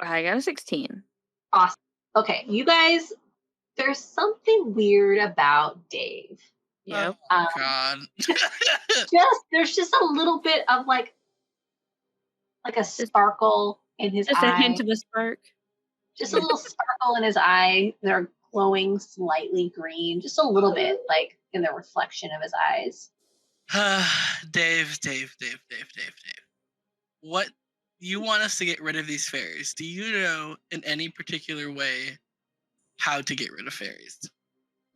I got a 16. Awesome. Okay, you guys, there's something weird about Dave. Yep. Oh, God. There's just a little bit of like a sparkle in his Just eye. a hint of a spark. Just a little sparkle in his eye. They're glowing slightly green, just a little bit, like in the reflection of his eyes. Dave. What, you want us to get rid of these fairies? Do you know in any particular way how to get rid of fairies?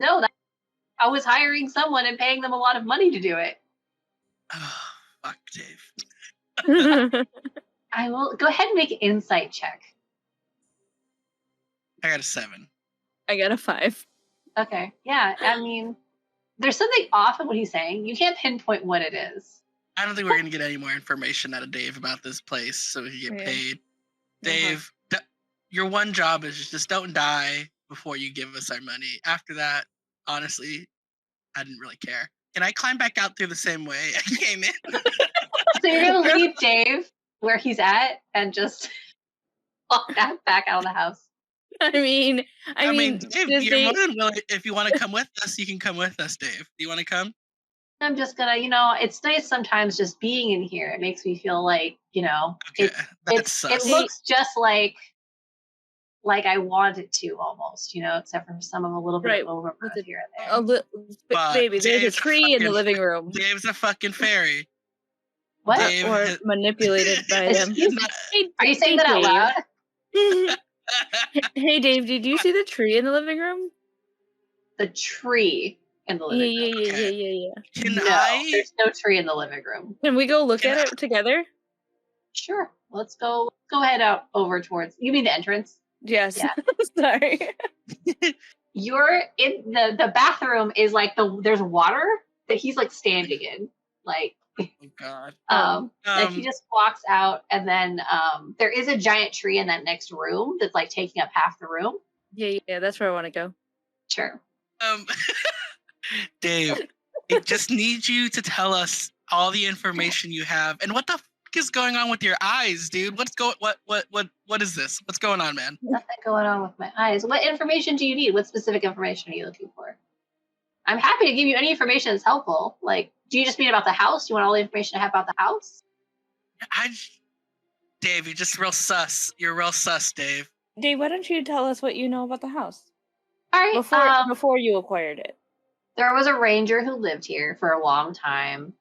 No, I was hiring someone and paying them a lot of money to do it. Oh, fuck, Dave. I will go ahead and make an insight check. I got a 7. I got a 5. Okay. Yeah, I mean, there's something off in what he's saying. You can't pinpoint what it is. I don't think we're going to get any more information out of Dave about this place so he get paid. Dave, your one job is just don't die before you give us our money. After that, honestly, I didn't really care. Can I climb back out through the same way I came in? So you're going to leave Dave where he's at and just walk back out of the house. I mean, Dave, you're more than willing. If you want to come with us, you can come with us, Dave. Do you want to come? I'm just gonna, it's nice sometimes just being in here. It makes me feel like, okay, it looks just like I want it to almost, except for some of a little bit of overgrowth here and there. Baby, there's a tree in the living room. Dave's a fucking fairy. What? Or manipulated by them. Are you saying that out loud? Hey, Dave, did you see the tree in the living room? The tree in the living room? Yeah. There's no tree in the living room. Can we go look at it together? Sure. Let's go ahead out over towards, you mean the entrance? Yes. Yeah. Sorry. You're in the bathroom is like there's water that he's like standing in. Like, oh God. Like he just walks out and then there is a giant tree in that next room that's like taking up half the room. Yeah, that's where I want to go. Sure. Dave, I just need you to tell us all the information you have. And what the fuck is going on with your eyes, dude? What is this? What's going on, man? Nothing going on with my eyes. What information do you need? What specific information are you looking for? I'm happy to give you any information that's helpful. Like, do you just mean about the house? Do you want all the information I have about the house? Dave, you're just real sus. You're real sus, Dave. Dave, why don't you tell us what you know about the house? All right. Before you acquired it. There was a ranger who lived here for a long time.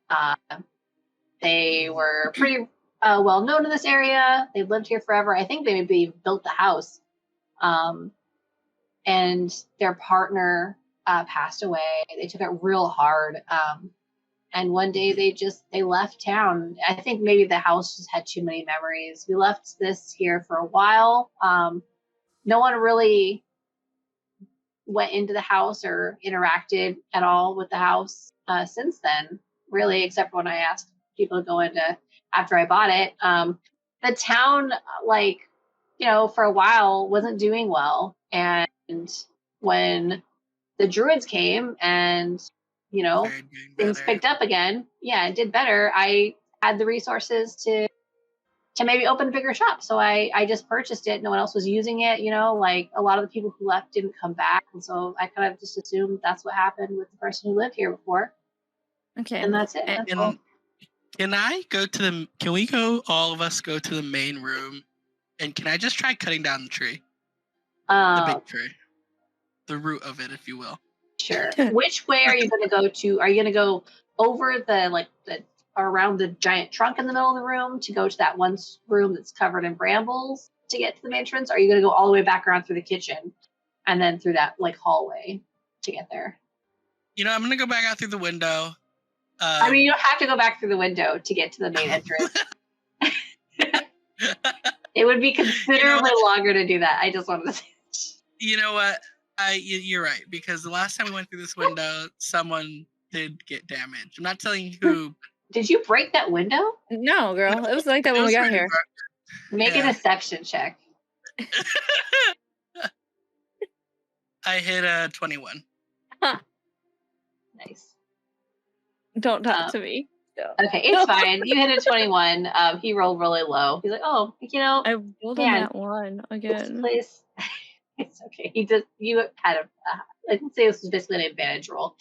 They were pretty well known in this area. They've lived here forever. I think they maybe built the house. And their partner passed away. They took it real hard. And one day they left town. I think maybe the house just had too many memories. We left this here for a while. No one really went into the house or interacted at all with the house since then, really, except when I asked people to go into after I bought it. The town, for a while wasn't doing well. And when the druids came and, things picked up again, it did better. I had the resources to maybe open a bigger shop. So I just purchased it. No one else was using it. Like a lot of the people who left didn't come back. And so I kind of just assumed that's what happened with the person who lived here before. Okay. And that's it. That's all. Can we all of us go to the main room? And can I just try cutting down the tree? The big tree. The root of it, if you will. Sure. Which way are you going to go to? Are you going to go over around the giant trunk in the middle of the room to go to that one room that's covered in brambles to get to the entrance? Or are you going to go all the way back around through the kitchen and then through that hallway to get there? I'm going to go back out through the window. I mean, you don't have to go back through the window to get to the main entrance. It would be considerably longer to do that. I just wanted to say. You know what? You're right, because the last time we went through this window, someone did get damaged. I'm not telling you who. Did you break that window? No, girl. It was like that when we got here. Make a deception check. I hit a 21. Huh. Nice. Don't talk to me. No. Okay, it's fine. You hit a 21. He rolled really low. He's like, "Oh, I rolled on that one again." This place, it's okay. You had I didn't say this was basically an advantage roll,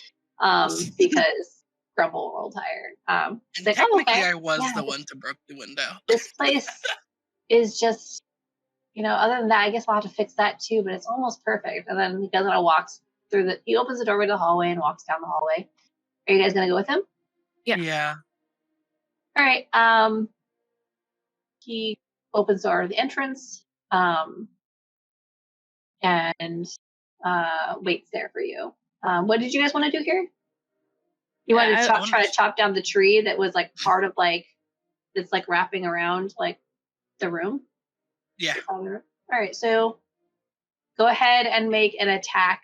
because Grumble rolled higher. And technically, I was the one to broke the window. This place is just, other than that, I guess we'll have to fix that too. But it's almost perfect. And then he goes and walks through he opens the doorway to the hallway and walks down the hallway. Are you guys gonna go with him? Yeah. All right. He opens the door to the entrance, and waits there for you. What did you guys want to do here? You wanted to try to chop down the tree that was part of it's wrapping around the room? Yeah. All right. So go ahead and make an attack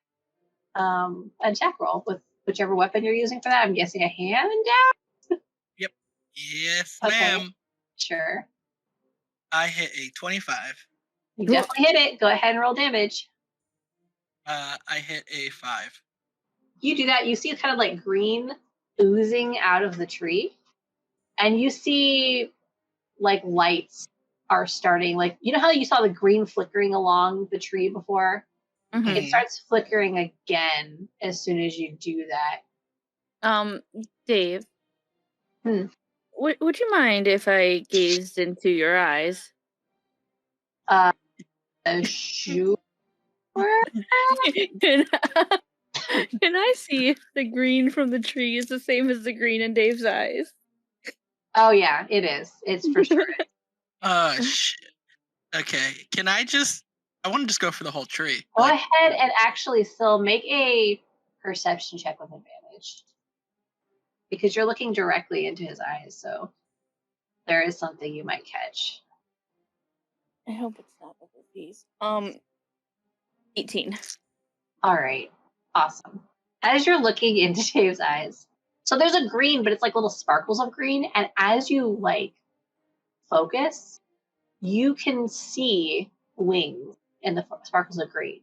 roll with whichever weapon you're using for that. I'm guessing a hand axe? Yep. Yes, okay. ma'am. Sure. I hit a 25. You definitely hit it. Go ahead and roll damage. I hit a 5. You do that. You see kind of green oozing out of the tree. And you see lights are starting. You know how you saw the green flickering along the tree before? Mm-hmm. It starts flickering again as soon as you do that. Dave. Would you mind if I gazed into your eyes? Sure. Can I see if the green from the tree is the same as the green in Dave's eyes? Oh yeah, it is. It's for sure. Shit. Okay, I want to just go for the whole tree. Go ahead and actually still make a perception check with advantage. Because you're looking directly into his eyes, so there is something you might catch. I hope it's not with these. 18. All right. Awesome. As you're looking into Dave's eyes, so there's a green, but it's little sparkles of green, and as you focus, you can see wings in the sparkles of green.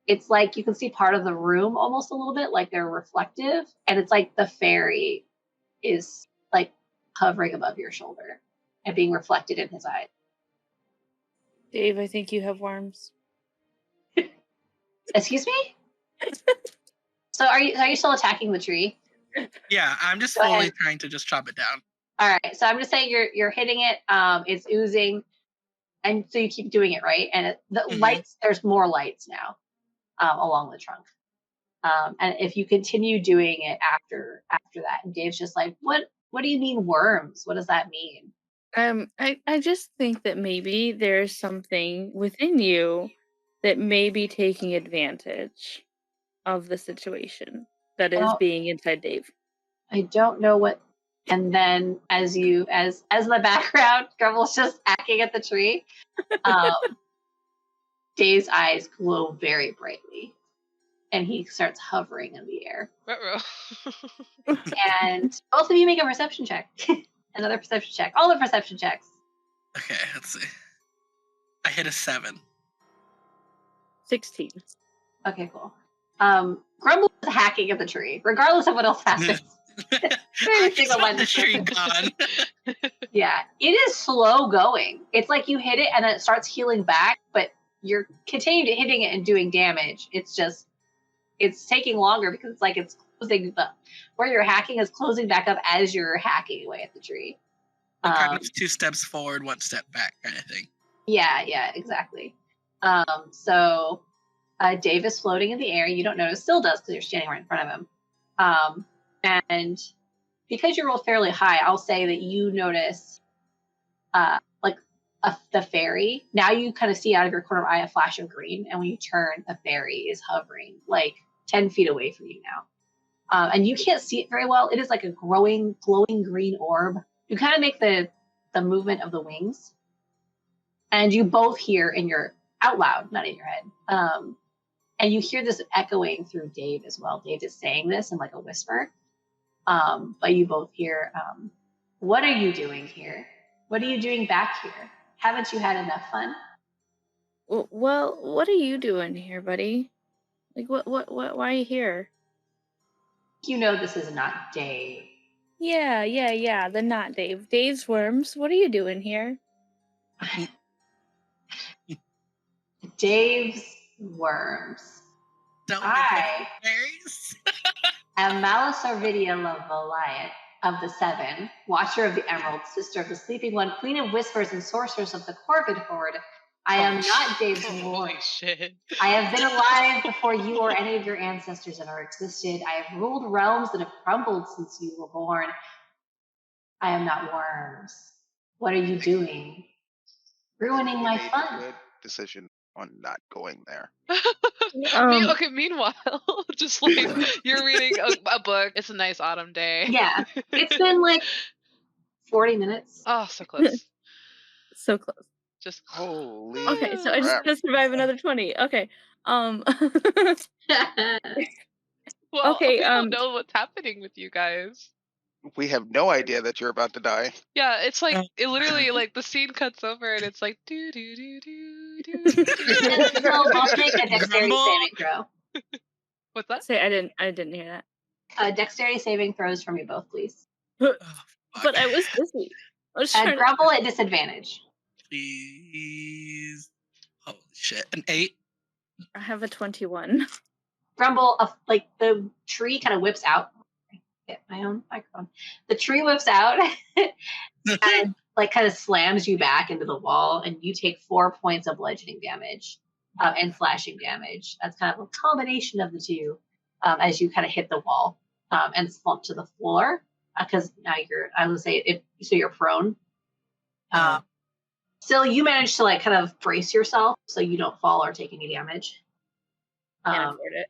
It's you can see part of the room almost a little bit, they're reflective, and it's the fairy is hovering above your shoulder and being reflected in his eyes. Dave, I think you have worms. Excuse me? So are you still attacking the tree? Yeah, I'm just slowly trying to just chop it down. All right, so I'm just saying you're hitting it. It's oozing, and so you keep doing it, right? And lights, there's more lights now along the trunk. And if you continue doing it after that, and Dave's just what do you mean worms? What does that mean? I just think that maybe there's something within you that may be taking advantage of the situation that is being inside Dave. I don't know what. And then as in the background, Grumble's just hacking at the tree. Dave's eyes glow very brightly, and he starts hovering in the air. And both of you make a perception check. Another perception check. All the perception checks. Okay, let's see. I hit a 7. 16. Okay, cool. Grumble is hacking at the tree, regardless of what else happens. I just want the tree gone. Yeah, it is slow going. It's you hit it and then it starts healing back, but you're continuing to hitting it and doing damage. It's taking longer because it's where you're hacking is closing back up as you're hacking away at the tree. Kind of 2 steps forward, 1 step back kind of thing. Yeah, exactly. So Dave is floating in the air. You don't notice. Still does because you're standing right in front of him. And because you roll fairly high, I'll say that you notice the fairy. Now you kind of see out of your corner of eye a flash of green, and when you turn, the fairy is hovering like 10 feet away from you now. And you can't see it very well. It is like a growing, glowing green orb. You kind of make the movement of the wings, and you both hear in your out loud, not in your head. And you hear this echoing through Dave as well. Dave is saying this in like a whisper. But you both hear, what are you doing here? What are you doing back here? Haven't you had enough fun? Well, what are you doing here, buddy? Like, what, why are you here? You know this is not Dave. Yeah, the not Dave. Dave's worms, what are you doing here? Dave's worms. Don't I berries. am Malisorvidia Lovoliot of the Seven, Watcher of the Emerald, Sister of the Sleeping One, Queen of Whispers and Sorceress of the Corvid Horde. I am not Dave's ward. Shit. I have been alive before you or any of your ancestors ever existed. I have ruled realms that have crumbled since you were born. I am not worms. What are you doing? Ruining my fun. Good decision on not going there. Meanwhile, just like you're reading a book. It's a nice autumn day. Yeah. It's been like 40 minutes. Oh, so close. So close. Just holy. Okay, so I just gotta survive another 20. Okay. Well, okay, we don't know what's happening with you guys. We have no idea that you're about to die. Yeah, it's like it literally like the scene cuts over and it's like do do do do do. So both make a dexterity saving throw. What's that? Say I didn't hear that. Dexterity saving throws from you both, please. But I was busy. Grumble at disadvantage. Please. Holy shit. An 8? I have a 21. Grumble, like the tree kind of whips out. Get my own microphone. The tree whips out and like kind of slams you back into the wall, and you take 4 points of bludgeoning damage and slashing damage. That's kind of a combination of the two as you kind of hit the wall and slump to the floor because now you're prone. Still, you manage to like kind of brace yourself so you don't fall or take any damage. Can't afford it.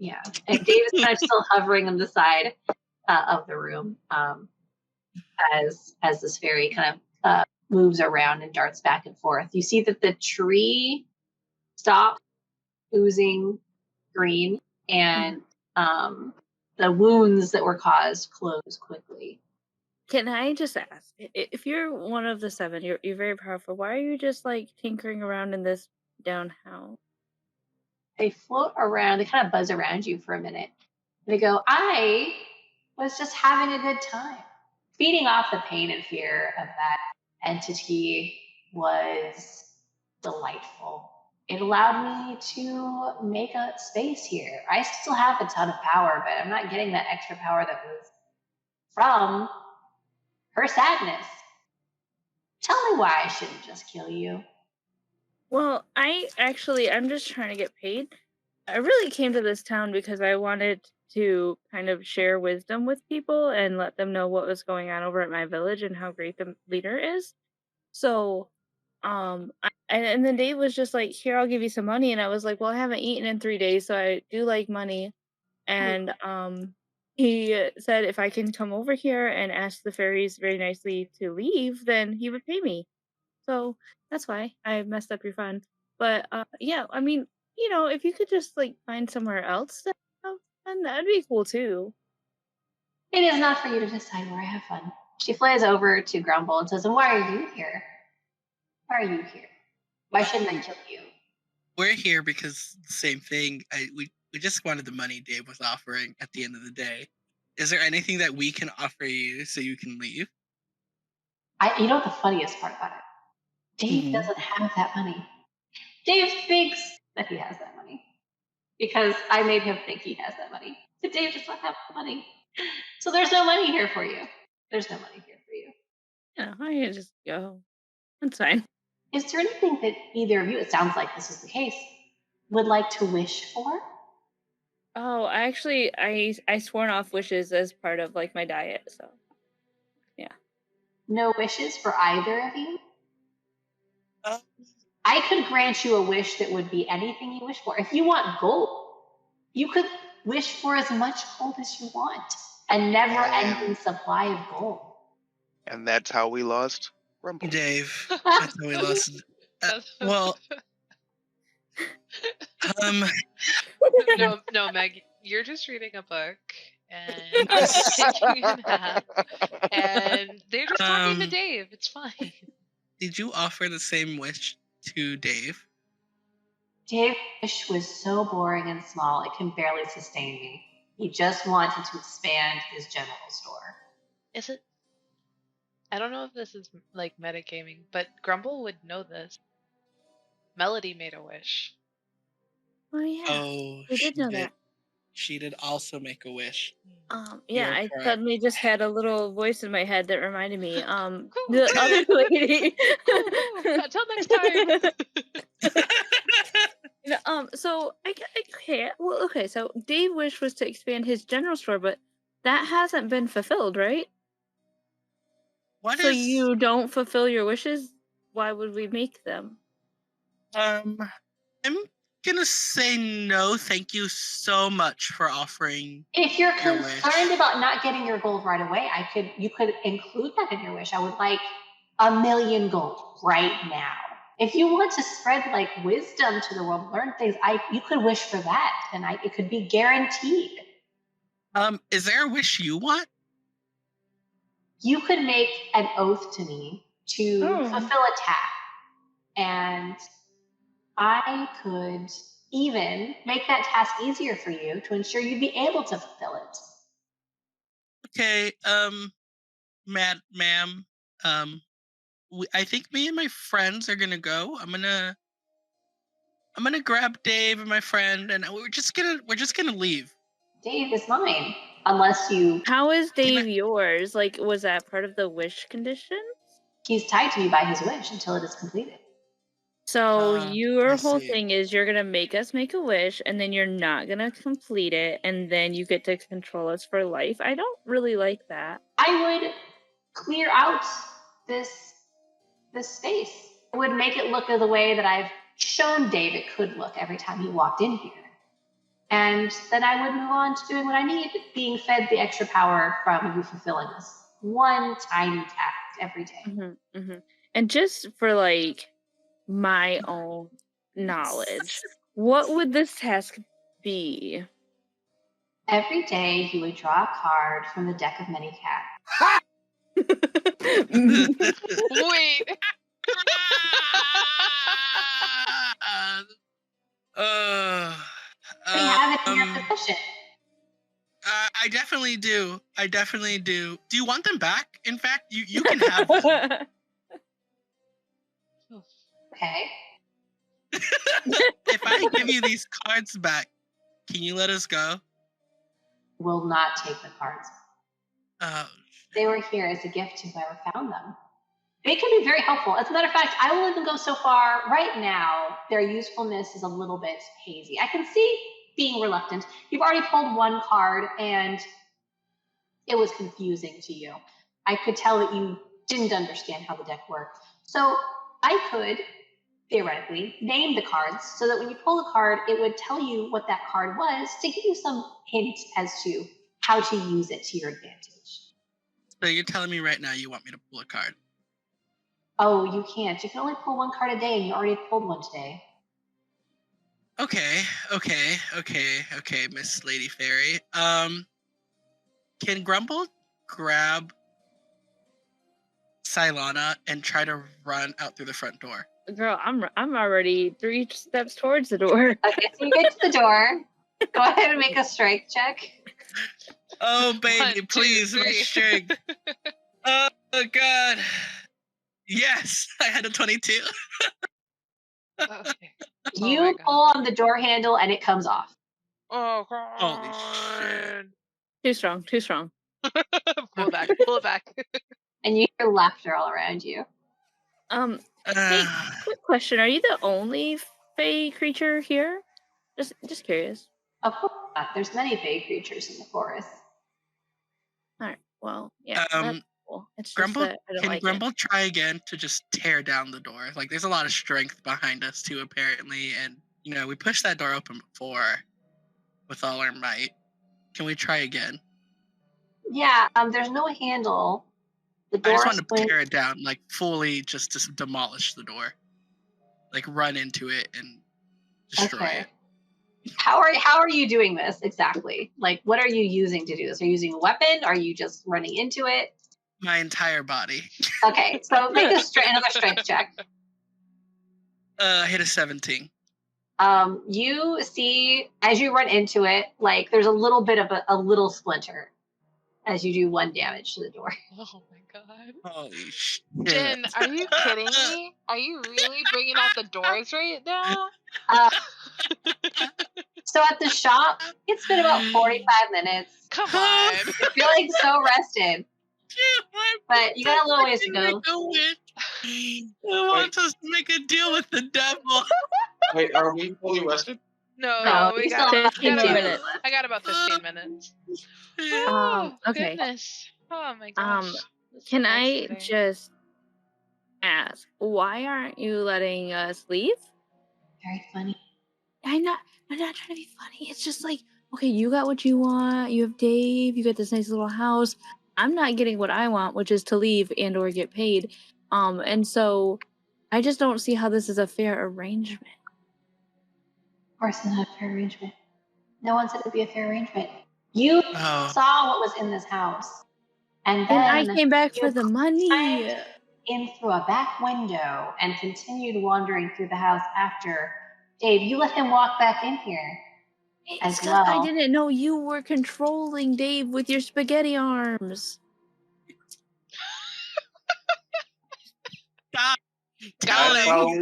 Yeah, and Dave is kind of still hovering on the side of the room as this fairy kind of moves around and darts back and forth. You see that the tree stops oozing green, and the wounds that were caused close quickly. Can I just ask, if you're one of the 7, you're very powerful, why are you just like tinkering around in this down house? They float around, they kind of buzz around you for a minute. They go, I was just having a good time. Feeding off the pain and fear of that entity was delightful. It allowed me to make a space here. I still have a ton of power, but I'm not getting that extra power that was from her sadness. Tell me why I shouldn't just kill you. Well, I'm just trying to get paid. I really came to this town because I wanted to kind of share wisdom with people and let them know what was going on over at my village and how great the leader is. So, and then Dave was just like, here, I'll give you some money. And I was like, well, I haven't eaten in 3 days, so I do like money. And he said if I can come over here and ask the fairies very nicely to leave, then he would pay me. So that's why I messed up your fun. But yeah, I mean, if you could just like find somewhere else to have fun, that'd be cool too. It is not for you to decide where I have fun. She flies over to Grumble and says, and why are you here? Why are you here? Why shouldn't I kill you? We're here because same thing. We just wanted the money Dave was offering at the end of the day. Is there anything that we can offer you so you can leave? You know what the funniest part about it? Dave doesn't have that money. Dave thinks that he has that money because I made him think he has that money. But Dave does not have money. So there's no money here for you. There's no money here for you. Yeah, I can just go. That's fine. Is there anything that either of you, it sounds like this is the case, would like to wish for? Oh, actually, I sworn off wishes as part of like my diet, so yeah. No wishes for either of you? Uh, I could grant you a wish that would be anything you wish for. If you want gold, you could wish for as much gold as you want. A never-ending supply of gold. And that's how we lost Grumble. Dave, that's how we lost. Well, no, Meg, you're just reading a book, and I'm taking a nap, and they're just talking to Dave. It's fine. Did you offer the same wish to Dave? Dave's wish was so boring and small, it can barely sustain me. He just wanted to expand his general store. Is it? I don't know if this is like metagaming, but Grumble would know this. Melody made a wish. Oh yeah. Oh, we did know that. She did also make a wish. Yeah, I correct. suddenly just had a little voice in my head that reminded me. The other lady. Until next time. So okay. So Dave's wish was to expand his general store, but that hasn't been fulfilled, right? So you don't fulfill your wishes? Why would we make them? I'm gonna say no. Thank you so much for offering. If you're concerned about not getting your gold right away, you could include that in your wish. I would like 1 million gold right now. If you want to spread like wisdom to the world, learn things, you could wish for that, and it could be guaranteed. Is there a wish you want? You could make an oath to me to fulfill a task, and I could even make that task easier for you to ensure you'd be able to fulfill it. Okay, ma'am, I think me and my friends are gonna go. I'm gonna grab Dave and my friend, and we're just gonna leave. Dave is mine, unless you. How is Dave yours? Like, was that part of the wish conditions? He's tied to me by his wish until it is completed. So your whole thing is you're gonna make us make a wish, and then you're not gonna complete it, and then you get to control us for life. I don't really like that. I would clear out this space. I would make it look the way that I've shown Dave it could look every time he walked in here. And then I would move on to doing what I need, being fed the extra power from you fulfilling this one tiny task every day. And just for like my own knowledge, what would this task be? Every day you would draw a card from the deck of many cats. Wait. They have it in your possession. I definitely do. Do you want them back? In fact, you can have them. Okay. If I give you these cards back, can you let us go? Will not take the cards. Oh. They were here as a gift to whoever found them. They can be very helpful. As a matter of fact, I will even go so far. Right now, their usefulness is a little bit hazy. I can see being reluctant. You've already pulled one card, and it was confusing to you. I could tell that you didn't understand how the deck worked. So I could, theoretically, name the cards so that when you pull a card, it would tell you what that card was to give you some hint as to how to use it to your advantage. So you're telling me right now you want me to pull a card? Oh, you can't. You can only pull one card a day, and you already pulled one today. Okay, Miss Lady Fairy. Can Grumble grab Sylona and try to run out through the front door? Girl, I'm already 3 steps towards the door. Okay, so you get to the door. Go ahead and make a strength check. Oh, baby, 1, 2, please, 3. my strength. Oh, God. Yes, I had a 22. Okay. You pull on the door handle, and it comes off. Oh Holy god. shit. Too strong. Too strong. Pull it back. Pull it back. And you hear laughter all around you. Hey, quick question: are you the only fey creature here? Just curious. Of course not. There's many big creatures in the forest. All right. Well, yeah, that's cool. It's just Grumble, that I don't can like Grumble try again to just tear down the door? Like, there's a lot of strength behind us too, apparently, and we pushed that door open before with all our might. Can we try again? Yeah. There's no handle. The I door just want to swings. tear it down, like fully, just to demolish the door, like run into it and destroy it. How are you doing this exactly? Like, what are you using to do this? Are you using a weapon? Are you just running into it? My entire body. Okay, so make another strength check. I hit a 17. You see as you run into it, like there's a little bit of a little splinter as you do 1 damage to the door. Oh my god. Holy shit. Jen, are you kidding me? Are you really bringing out the doors right now? So at the shop, it's been about 45 minutes. Come on. You're feeling so rested. But you got a little ways to go. I want us to make a deal with the devil. Wait, are we fully rested? No, we got 15 more minutes. I got about 15 minutes. Okay. Oh, goodness. Oh my gosh. Can I just ask, why aren't you letting us leave? Very funny. I'm not trying to be funny. It's just like, okay, you got what you want. You have Dave. You got this nice little house. I'm not getting what I want, which is to leave and or get paid. And so I just don't see how this is a fair arrangement. Of course, it's not a fair arrangement. No one said it would be a fair arrangement. You saw what was in this house, and then I came back for the money. In through a back window and continued wandering through the house after Dave. You let him walk back in here as well. I didn't know you were controlling Dave with your spaghetti arms. Stop telling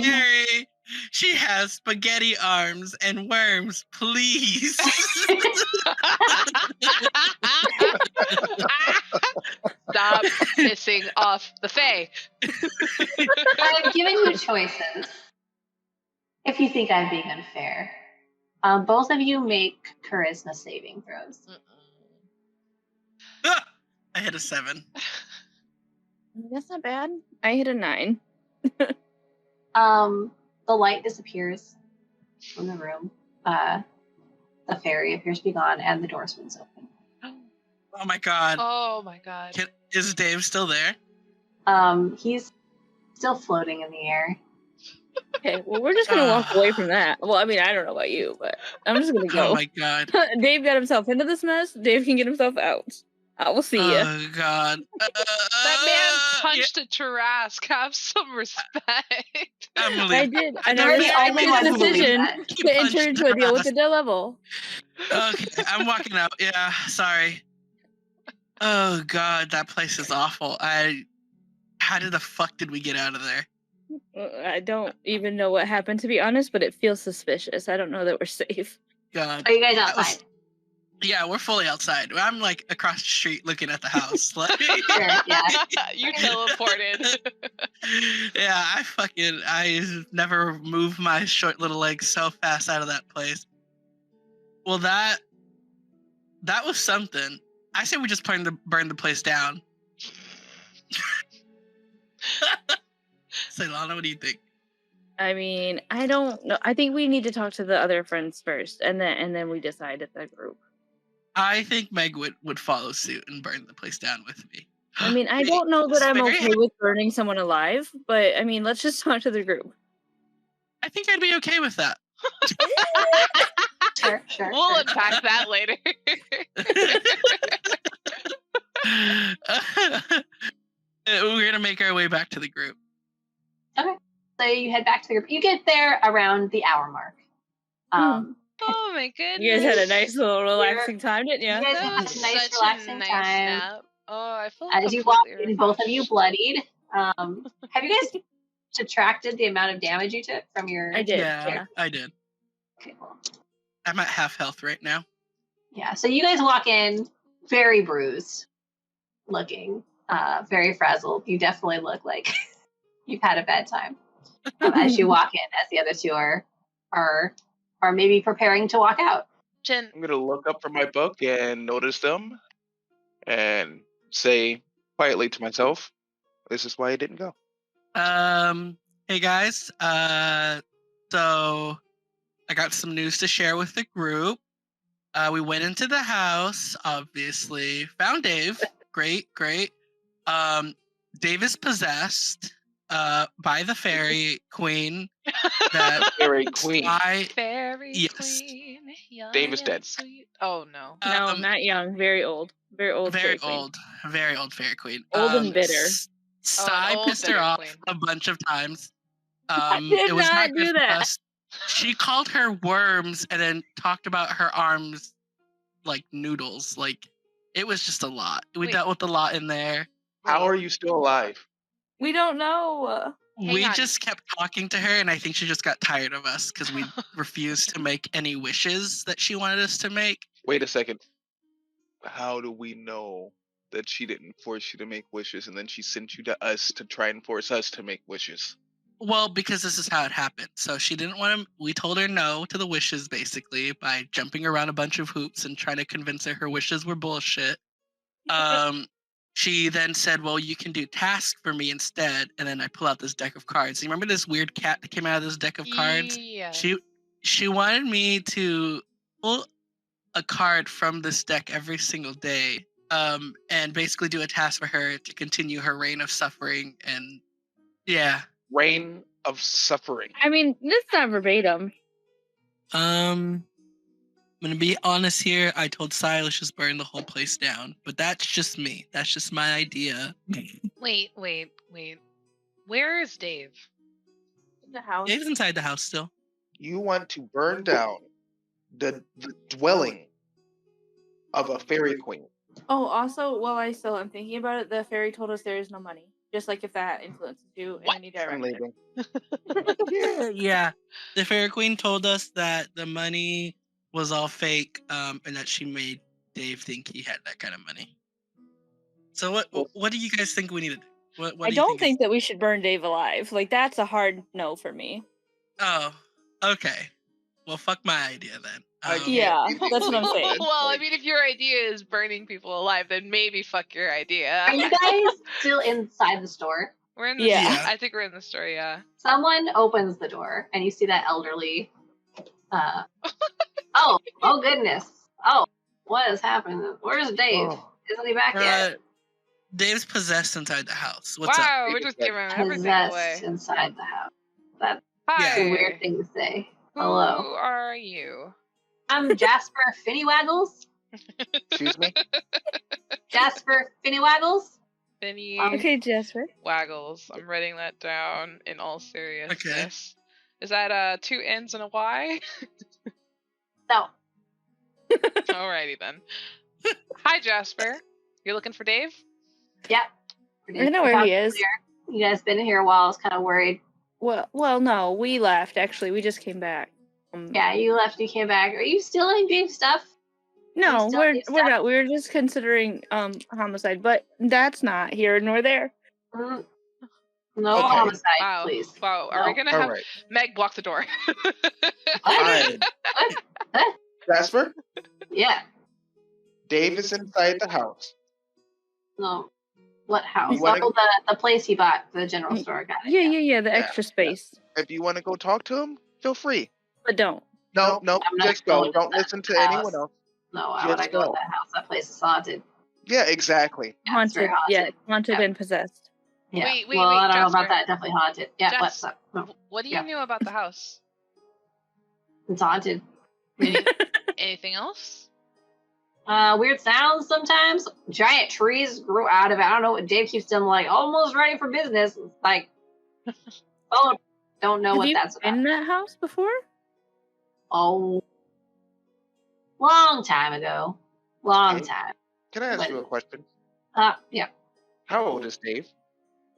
Mary she has spaghetti arms and worms, please. Stop pissing off the Fae. I've given you choices. If you think I'm being unfair, both of you make charisma saving throws. I hit a 7. That's not bad. I hit a 9. The light disappears from the room. The fairy appears to be gone, and the door swings open. Oh my god. Oh my god. Is Dave still there? He's still floating in the air. Okay, well, we're just gonna walk away from that. Well, I mean, I don't know about you, but I'm just gonna go. Oh my god. Dave got himself into this mess. Dave can get himself out. I will see you. Oh god. That man punched a Tarrasque. Have some respect. I did. And You're the I only made one a who believes decision that. to enter into a deal with the devil. Okay, I'm walking out. Yeah, sorry. Oh god, that place is awful. How did the fuck did we get out of there? I don't even know what happened, to be honest, but it feels suspicious. I don't know that we're safe. God. Are you guys outside? Yeah, we're fully outside. I'm like across the street looking at the house. Like, Sure, yeah. You teleported. Yeah, I never moved my short little legs so fast out of that place. Well, that was something. I say we just burn the place down. Sylona, what do you think? I mean, I don't know. I think we need to talk to the other friends first, and then we decide at the group. I think Meg would follow suit and burn the place down with me. I mean, I don't know that I'm okay with burning someone alive, but I mean, let's just talk to the group. I think I'd be okay with that. Sure. We'll unpack that later. We're gonna make our way back to the group. Okay. So you head back to the group. You get there around the hour mark. Oh my goodness. You guys had a nice little relaxing time, didn't you? You guys had a nice relaxing time. Nap. Oh, I feel like as you walk in, both of you bloodied. Have you guys subtracted the amount of damage you took from your? I did. Yeah, I did. Okay, cool. I'm at half health right now. Yeah, so you guys walk in very bruised looking, very frazzled. You definitely look like you've had a bad time. As you walk in, as the other two are maybe preparing to walk out. Jen, I'm gonna look up from my book and notice them, and say quietly to myself, "This is why I didn't go." Hey guys. So I got some news to share with the group. We went into the house, obviously. Found Dave. Great. Dave is possessed by the fairy queen. That Fairy queen. fairy Yes. queen. Young Dave is and dead. Sweet. Oh no. No, not young. Very old. Very old. Very fairy queen. old. Very old fairy queen. Old and bitter. Sai old pissed her bitter off queen. a bunch of times. I did it was not not do good for that. us. She called her worms and then talked about her arms like noodles. Like, it was just a lot. We Wait. dealt with a lot in there. How are you still alive? We don't know. Hang We on. just kept talking to her, and I think she just got tired of us because we refused to make any wishes that she wanted us to make. Wait a second. How do we know that she didn't force you to make wishes and then she sent you to us to try and force us to make wishes? Well, because this is how it happened. So she didn't want to. We told her no to the wishes, basically, by jumping around a bunch of hoops and trying to convince her wishes were bullshit. She then said, "Well, you can do tasks for me instead." And then I pull out this deck of cards. You remember this weird cat that came out of this deck of cards? Yeah. She wanted me to pull a card from this deck every single day, and basically do a task for her to continue her reign of suffering. And yeah. Reign of suffering. I mean, this is not verbatim. I'm gonna be honest here. I told Silas just burn the whole place down, but that's just me. That's just my idea. Wait. Where is Dave? In the house. Dave's inside the house still. You want to burn down the dwelling of a fairy queen. Oh, also, while I still am thinking about it, the fairy told us there is no money. Just like if that influences you in any I'm direction. leaving. Yeah. The fairy queen told us that the money was all fake, and that she made Dave think he had that kind of money. So what do you guys think we need to do? What I do you don't think is- that we should burn Dave alive. Like, that's a hard no for me. Oh, okay. Well, fuck my idea then. Yeah, that's what I'm saying. Well, I mean, if your idea is burning people alive, then maybe fuck your idea. Are you guys still inside the store? We're in the Yeah. I think we're in the store, yeah. Someone opens the door, and you see that elderly. Oh goodness! Oh, what is happening? Where's Dave? Oh. Isn't he back yet? Dave's possessed inside the house. What's Wow, up? we're just giving everything away. Possessed inside the house. That's Hi. a weird thing to say. Who Hello. are you? I'm Jasper Finnywaggles. Excuse me? Jasper Finnywaggles. Benny Okay, Jasper. Waggles. I'm writing that down in all seriousness. Is that 2 N's and a Y? No. Alrighty then. Hi, Jasper. You're looking for Dave? Yep. I know where he is. You guys been here a while. I was kind of worried. Well, no, we left. Actually, we just came back. Yeah, you left. You came back. Are you stealing Dave's stuff? No, still we're do not. We were just considering homicide, but that's not here nor there. Mm, no Okay. homicide, Wow. please. Wow. Are we gonna All have right. Meg block the door? Fine. What? Jasper, Yeah. Dave is inside the house. No. What house? You wanna- Oh, the place he bought, the general store. Got it. Yeah, the Yeah, extra space. If you want to go talk to him, feel free. But don't. No, I'm not just go. going to Don't that listen to house. anyone else. No, why would I Just go to go. that house? That place is haunted. Yeah, exactly. Yeah, it's very Haunted. Yeah, haunted. haunted Yeah. and possessed. Yeah. Wait, well, I don't know Jasper. about that. Definitely haunted. Yeah, Jas- what's up? No, What do you Yeah. know about the house? it's haunted. Anything else? Weird sounds sometimes. Giant trees grew out of it. I don't know what Dave keeps them like almost ready for business. It's like, oh, don't know Have what you that's been about. in that house before? Oh, long time ago. Long Okay. time. Can I ask you a question? Yeah. How old is Dave?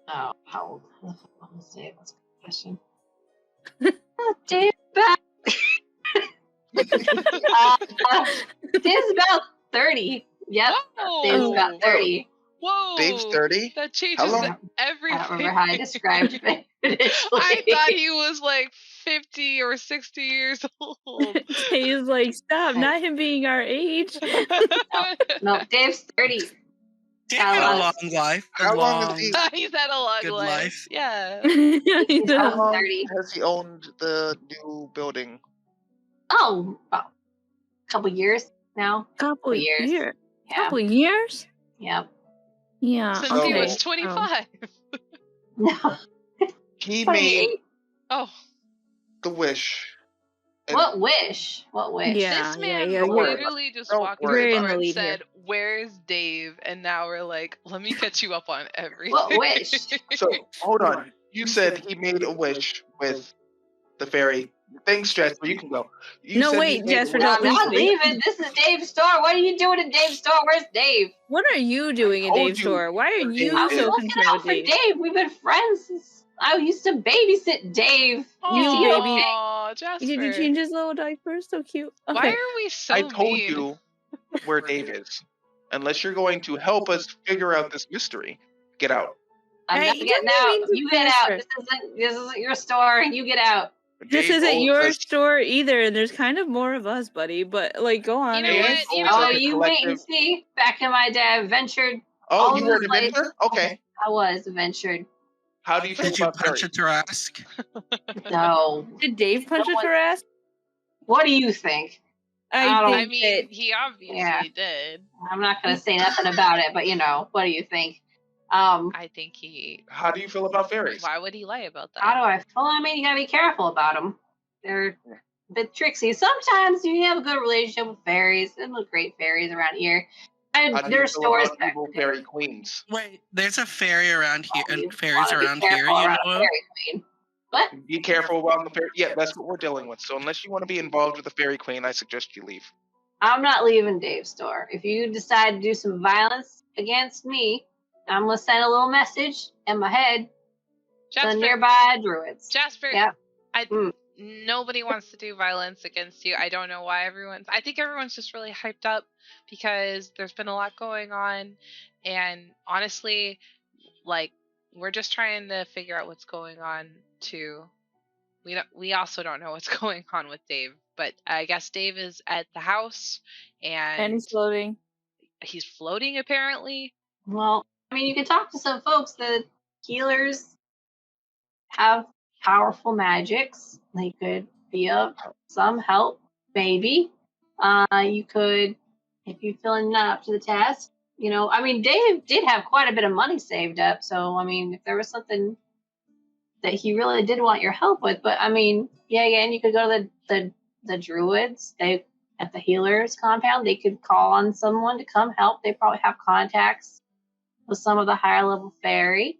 Oh, how old? What was Dave? That's a good question. Dave back. Dave's about 30. Yep. Whoa. Dave's about 30. Whoa. Dave's 30? That changes How long? everything. I don't remember how I described it initially. I thought he was like 50 or 60 years old. Dave's like, stop, not him being our age. No, Dave's 30. Dave had a long life. How long has he? He's had a long Good life. Yeah. He's How about long 30. has he owned the new building? Oh, about a couple years now. Couple years. years. Yeah. Couple years? Yep. Yeah. Since Oh. he was okay. 25. No. He 28. made Oh. the wish. And What wish? What wish? Yeah. This man yeah, Don't worry literally just Don't walked in worry the about door it. and Lead said, "Where's Dave?" And now we're like, "Let me catch you up on everything." What wish? So, hold on. You said he made a wish with the fairy. Thanks, Jasper. You can go. You No, said wait, he made a Jasper, wish- don't I'm not leave me. leaving. This is Dave's store. What are you doing in Dave's store? Where's Dave? What are you doing in told Dave's you store? Why are where you Dave I'm is. so looking concerned out with for Dave? Dave. We've been friends since I used to babysit Dave. You Is he baby. okay? Aw, Jasper. Did you change his little diaper? So cute. Why Okay. are we so I told mean? you where Dave is. Unless you're going to help us figure out this mystery, get out. I'm Hey, not don't getting be out. mean to You get out. Jasper. This isn't your store. You get out. This Dave isn't owes your us- store either, and there's kind of more of us, buddy. But like, go on. You know I what? guess. You owes know Oh, us what? a you wait and collective- see. Back in my day, I ventured. Oh, all you over were the an place. adventurer? Okay. I was ventured. How do you feel Did you about punch fairies? a Tarask? No. Did Dave punch No a one- Tarask? What do you think? I I don't- I think mean, that he obviously Yeah. did. I'm not going to say nothing about it, but what do you think? I think he. How do you feel about fairies? Why would he lie about that? How do I feel? I mean, you got to be careful about them. They're a bit tricksy. Sometimes you have a good relationship with fairies. There's no great fairies around here. And How do you there's feel stores about back evil there. fairy queens? Wait, there's a fairy around here, You and fairies wanna be around here. careful You around a know. fairy queen. What? Be careful around the fairy. Yeah, that's what we're dealing with. So unless you want to be involved with the fairy queen, I suggest you leave. I'm not leaving Dave's store. If you decide to do some violence against me, I'm going to send a little message in my head to the Jasper. nearby druids. Jasper. Yeah. I. Mm. Nobody wants to do violence against you. I don't know why I think everyone's just really hyped up because there's been a lot going on, and honestly, like, we're just trying to figure out what's going on too. We also don't know what's going on with Dave, but I guess Dave is at the house and he's floating. he's floating apparently. Well, I mean, you can talk to some folks. The healers have powerful magics. They could be of some help, maybe. You could, if you're feeling not up to the task, I mean, Dave did have quite a bit of money saved up. So, I mean, if there was something that he really did want your help with, but I mean, yeah, again, you could go to the druids. They at the healers compound. They could call on someone to come help. They probably have contacts with some of the higher level fairy.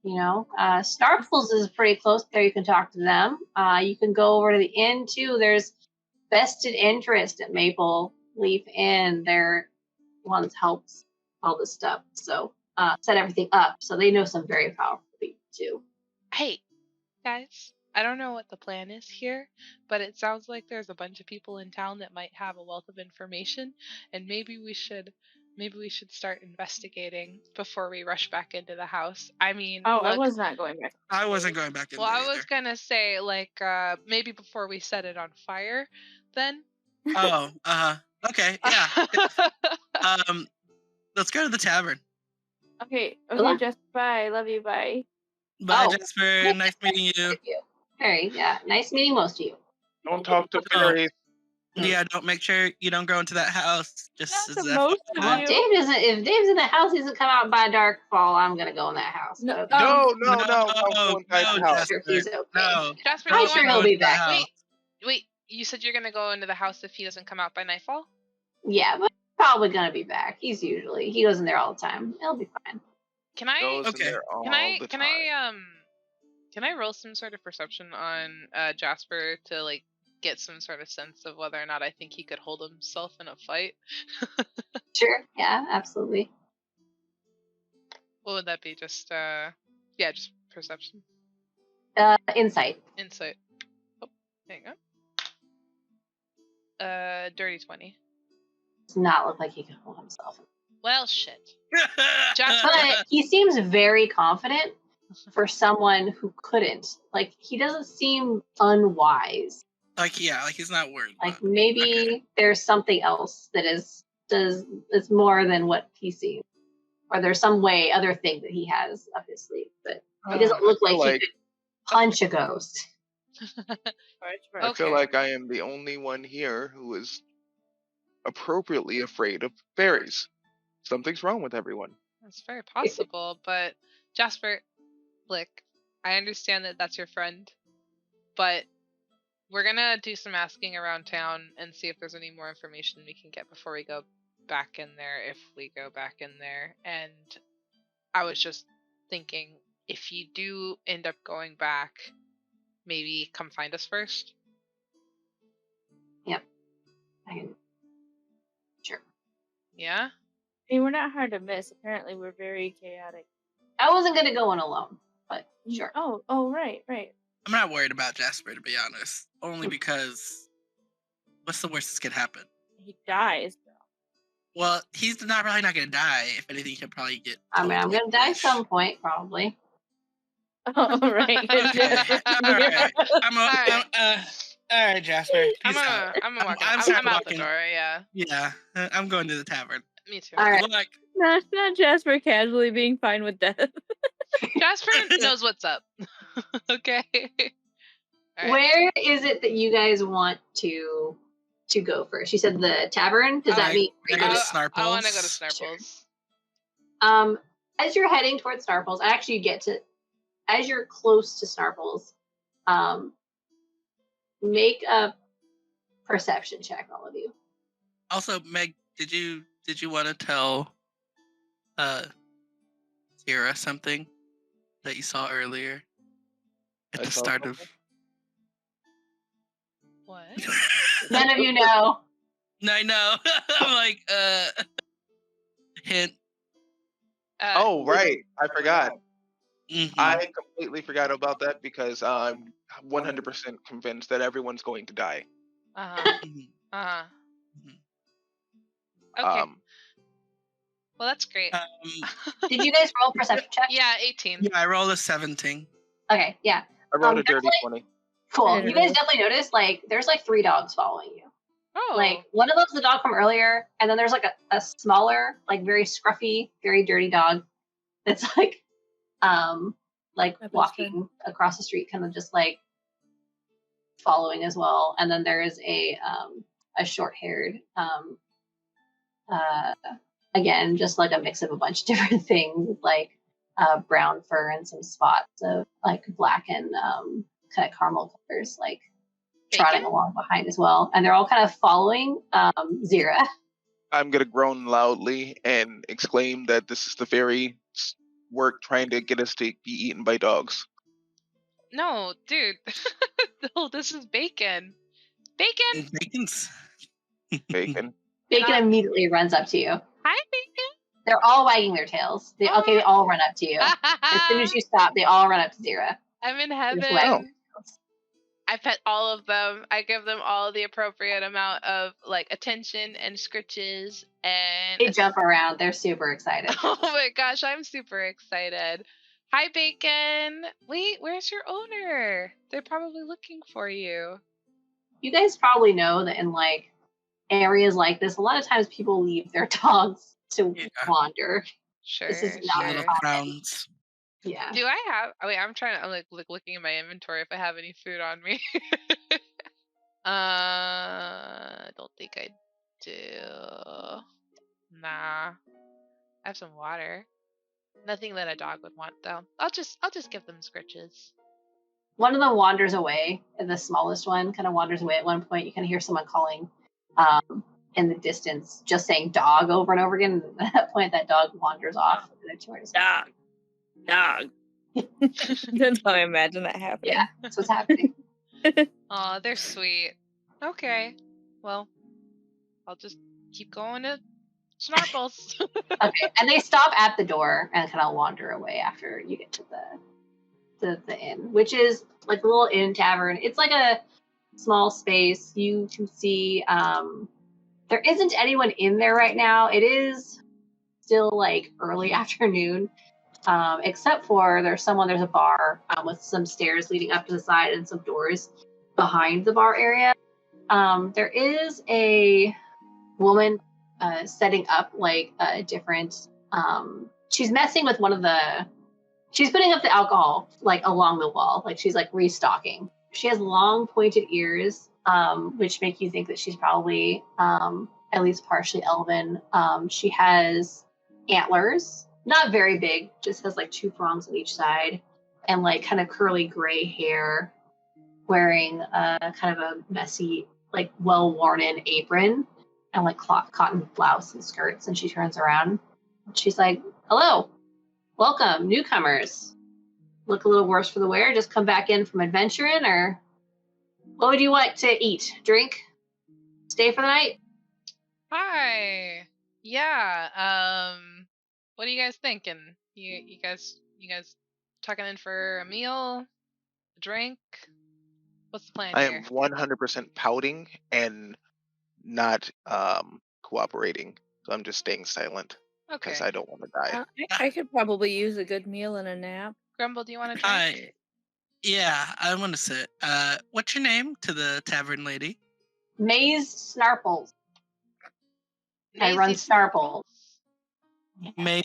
Snarkles is pretty close there. You can talk to them. You can go over to the inn too. There's vested interest at Maple Leaf Inn. They're ones helps all this stuff. So set everything up. So they know some very powerful people too. Hey, guys, I don't know what the plan is here, but it sounds like there's a bunch of people in town that might have a wealth of information, and maybe we should start investigating before we rush back into the house. I mean, Oh, I look, was not going back. I wasn't going back in well, there I was either. gonna say, like, maybe before we set it on fire, then. Oh, okay, yeah. Let's go to the tavern. Okay, Hello? Jasper, bye. Love you, bye. Bye, Oh. Jasper. Nice meeting you. Very, yeah. Nice meeting most of you. Don't talk to fairies. Yeah, don't make sure you don't go into that house. Just Not as the a most of FYI. you. If Dave's in the house, he doesn't come out by darkfall, I'm gonna go in that house. No, But No, No, don't go inside the house. I'm sure he's okay. No. Jasper, I'm do you sure want he'll go be into that back. house. Wait, you said you're gonna go into the house if he doesn't come out by nightfall? Yeah, but probably gonna be back. He goes in there all the time. He'll be fine. Can I Goes in Okay. there all can I the can time. I can I roll some sort of perception on Jasper to like get some sort of sense of whether or not I think he could hold himself in a fight? Sure. Yeah, absolutely. What would that be? Just just perception. Insight. Insight. Oh, hang on. Dirty 20. Does not look like he can hold himself. Well, shit. But he seems very confident for someone who couldn't. Like, he doesn't seem unwise. Like he's not worried. Like, maybe there's something else that is more than what he seems. Or there's some other thing that he has up his sleeve. But he doesn't look like he could punch a ghost. I feel like I am the only one here who is appropriately afraid of fairies. Something's wrong with everyone. That's very possible, but Jasper, look, I understand that that's your friend, but we're gonna do some asking around town and see if there's any more information we can get before we go back in there, if we go back in there. And I was just thinking, if you do end up going back, maybe come find us first. Yep. Sure. Yeah? I mean, we're not hard to miss. Apparently, we're very chaotic. I wasn't going to go in alone, but sure. Oh, right. I'm not worried about Jasper, to be honest. Only because what's the worst that could happen? He dies, though. Well, he's really not going to die. If anything, he'll probably get... I mean, I'm going to die at some point, probably. Oh, right. All right, Jasper. I'm gonna walk out. I'm out the door, yeah. Yeah, I'm going to the tavern. Me too. All right. Not Jasper casually being fine with death. Jasper knows what's up. Okay. Right. Where is it that you guys want to go first? You said the tavern. Does that mean I go to Snarples? I want to go to Snarples. Sure. As you're heading towards Snarples, as you're close to Snarples, make a perception check, all of you. Also, Meg, did you want to tell Zira something that you saw earlier at the start of? What? None of you know. No, I know. I'm like, hint. Oh, right. I forgot. Mm-hmm. I completely forgot about that because I'm 100% convinced that everyone's going to die. Okay. Well, that's great. Did you guys roll perception check? Yeah, 18. Yeah, I rolled a 17. Okay, yeah. I rolled a dirty 20. Cool. You guys definitely noticed, there's 3 dogs following you. Oh. One of them's the dog from earlier, and then there's a smaller, very scruffy, very dirty dog that's walking across the street, kind of just following as well. And then there is a short-haired, again, just a mix of a bunch of different things, brown fur and some spots of black and kind of caramel colors, trotting along behind as well. And they're all kind of following Zira. I'm going to groan loudly and exclaim that this is the fairy work trying to get us to be eaten by dogs. No, dude. No, this is Bacon. Bacon! Bacon. Bacon immediately runs up to you. Hi, Bacon. They're all wagging their tails. They all run up to you. As soon as you stop, they all run up to Zira. I'm in heaven. I pet all of them. I give them all the appropriate amount of attention and scritches, and they jump around. They're super excited. Oh my gosh, I'm super excited. Hi, Bacon. Wait, where's your owner? They're probably looking for you. You guys probably know that in areas like this, a lot of times people leave their dogs to wander. Sure. This is not little crowns. Yeah. Do I have? I'm trying to. I'm looking at my inventory if I have any food on me. I don't think I do. Nah. I have some water. Nothing that a dog would want though. I'll just give them scritches. One of them wanders away, and the smallest one kind of wanders away. At one point, you kind of hear someone calling in the distance, just saying "dog" over and over again. And at that point, that dog wanders off. Dog. That's how I imagine that happening. Yeah, that's what's happening. Aw, they're sweet. Okay. Well, I'll just keep going to Snarples. Okay, and they stop at the door and kind of wander away after you get to the inn, which is a little inn tavern. It's small space. You can see there isn't anyone in there right now. It is still like early afternoon, except for there's a bar with some stairs leading up to the side and some doors behind the bar area. There is a woman setting up like a different. She's messing with she's putting up the alcohol like along the wall, like she's like restocking. She has long pointed ears, which make you think that she's probably at least partially elven. She has antlers, not very big, just has like 2 prongs on each side, and like kind of curly gray hair, wearing kind of a messy, like well-worn-in apron and like cotton blouse and skirts. And she turns around. She's like, "Hello, welcome, newcomers. Look a little worse for the wear. Just come back in from adventuring, or what would you like to eat, drink, stay for the night?" Hi. Yeah. What are you guys thinking? You guys tucking in for a meal, a drink? What's the plan I here? am 100% pouting and not cooperating. So I'm just staying silent because Okay. I don't want to die. I could probably use a good meal and a nap. Grumble, do you want a drink? Yeah, I want to sit. What's your name to the tavern lady? Maze Snarples. I run Maisie Snarple. May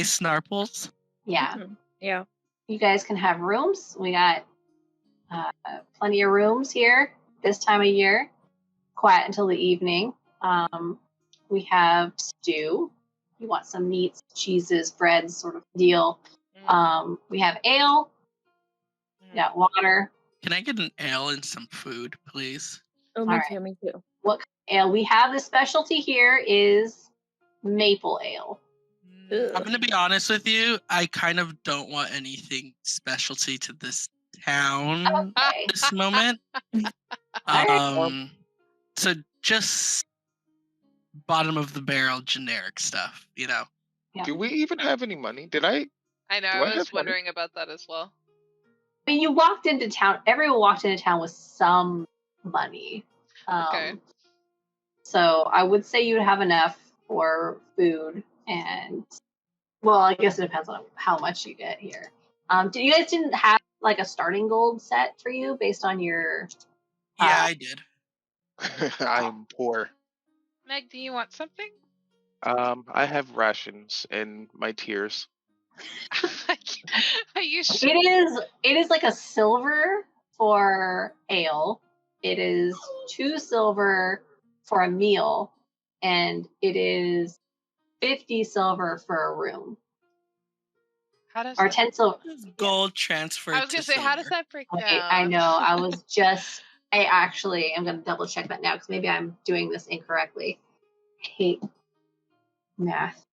Snarples. Yeah. Yeah. You guys can have rooms. We got plenty of rooms here this time of year. Quiet until the evening. We have stew. You want some meats, cheeses, breads, sort of deal. We have ale. We got water. Can I get an ale and some food, please? Oh, me too. Me too. What ale? We have the specialty here is maple ale. I'm gonna be honest with you. I kind of don't want anything specialty to this town Okay. this moment. So just bottom of the barrel generic stuff, you know. Yeah. Do we even have any money? Did I? I know. Do I I was have money? wondering about that as well. I mean, you walked into town. Everyone walked into town with some money. Okay. So I would say you'd have enough for food and, well, I guess it depends on how much you get here. You guys didn't have like a starting gold set for you based on your? Yeah, I did. I am poor. Meg, do you want something? I have rations in my tiers. Are you sure? It is like a silver for ale. It is 2 silver for a meal, and it is 50 silver for a room. How does or 10 silver? Gold transfer. I was gonna say, how does that break down? I know. I actually am gonna double check that now because maybe I'm doing this incorrectly. I hate math.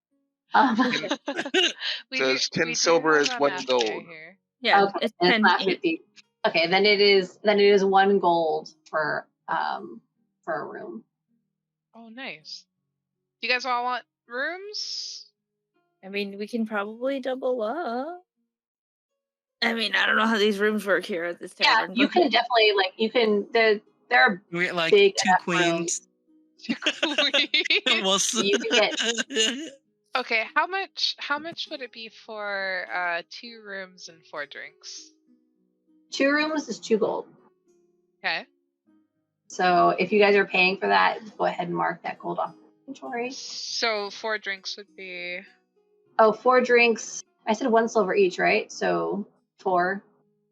Says 10 silver is 1 gold. Here. Yeah, okay, it's and 10 it's not each. 50. Okay, then it is 1 gold for a room. Oh, nice. Do you guys all want rooms? I mean, we can probably double up. I mean, I don't know how these rooms work here at this tavern. Yeah, you can definitely there are we get like big 2 queens. 2 queens. You can get. Okay, how much would it be for 2 rooms and 4 drinks? 2 rooms is 2 gold. Okay. So if you guys are paying for that, go ahead and mark that gold off inventory. So 4 drinks would be. Oh, 4 drinks. I said 1 silver each, right? So 4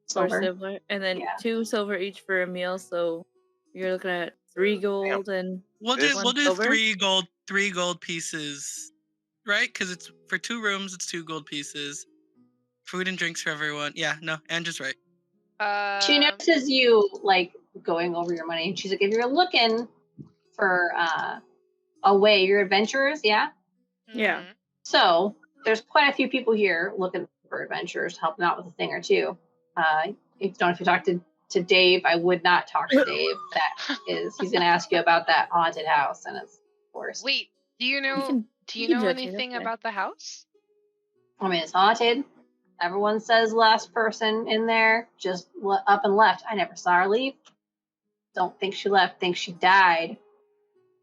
silver. And then 2 silver each for a meal. So you're looking at 3 gold and we'll do silver? 3 gold pieces, right? Because it's for 2 rooms, it's 2 gold pieces. Food and drinks for everyone. Yeah, no, Andrew's right. She notices you like going over your money, and she's like, "If you're looking for a way, you're adventurers, yeah." Yeah. So there's quite a few people here looking for adventurers to help them out with a thing or two. If you talk to Dave, I would not talk to Dave. He's going to ask you about that haunted house, and it's worse. Wait, do you know anything about the house? I mean, it's haunted. Everyone says last person in there just up and left. I never saw her leave. Don't think she left. Think she died.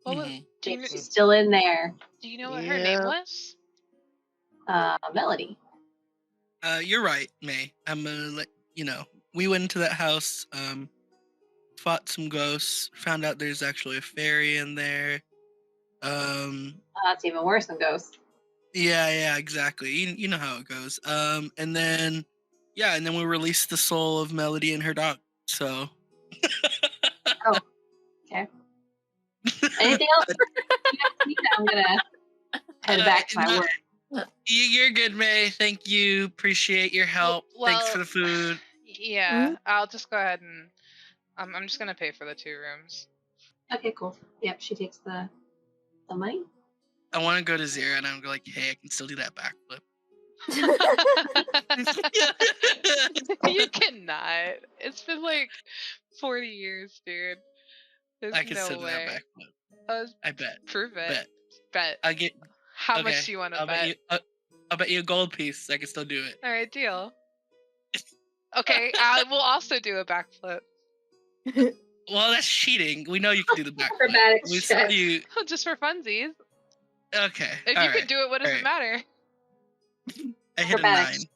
What was, Mhm. Think she's still in there. do you know what her name was? Melody. You're right, May. I'm gonna let you know. We went into that house, fought some ghosts, found out there's actually a fairy in there. That's even worse than ghosts. Yeah, exactly. You know how it goes. And then we released the soul of Melody and her dog. So. Okay. Anything else? I'm gonna head back to my work. You're good, May. Thank you. Appreciate your help. Thanks for the food. Yeah, I'll just go ahead and I'm just gonna pay for the 2 rooms. Okay, cool. Yep, she takes the money. I want to go to Zira and I'm like, hey, I can still do that backflip. You cannot. It's been like 40 years, dude. There's I can no still do that way. backflip. I bet. Prove it. Bet. I'll get. How much do you want to bet? I'll bet you a gold piece. I can still do it. All right, deal. Okay, I will also do a backflip. Well, that's cheating. We know you can do the backflip. Acrobatics We saw check. you. Just for funsies. Okay. If you could do it, what does it matter? I hit a 9.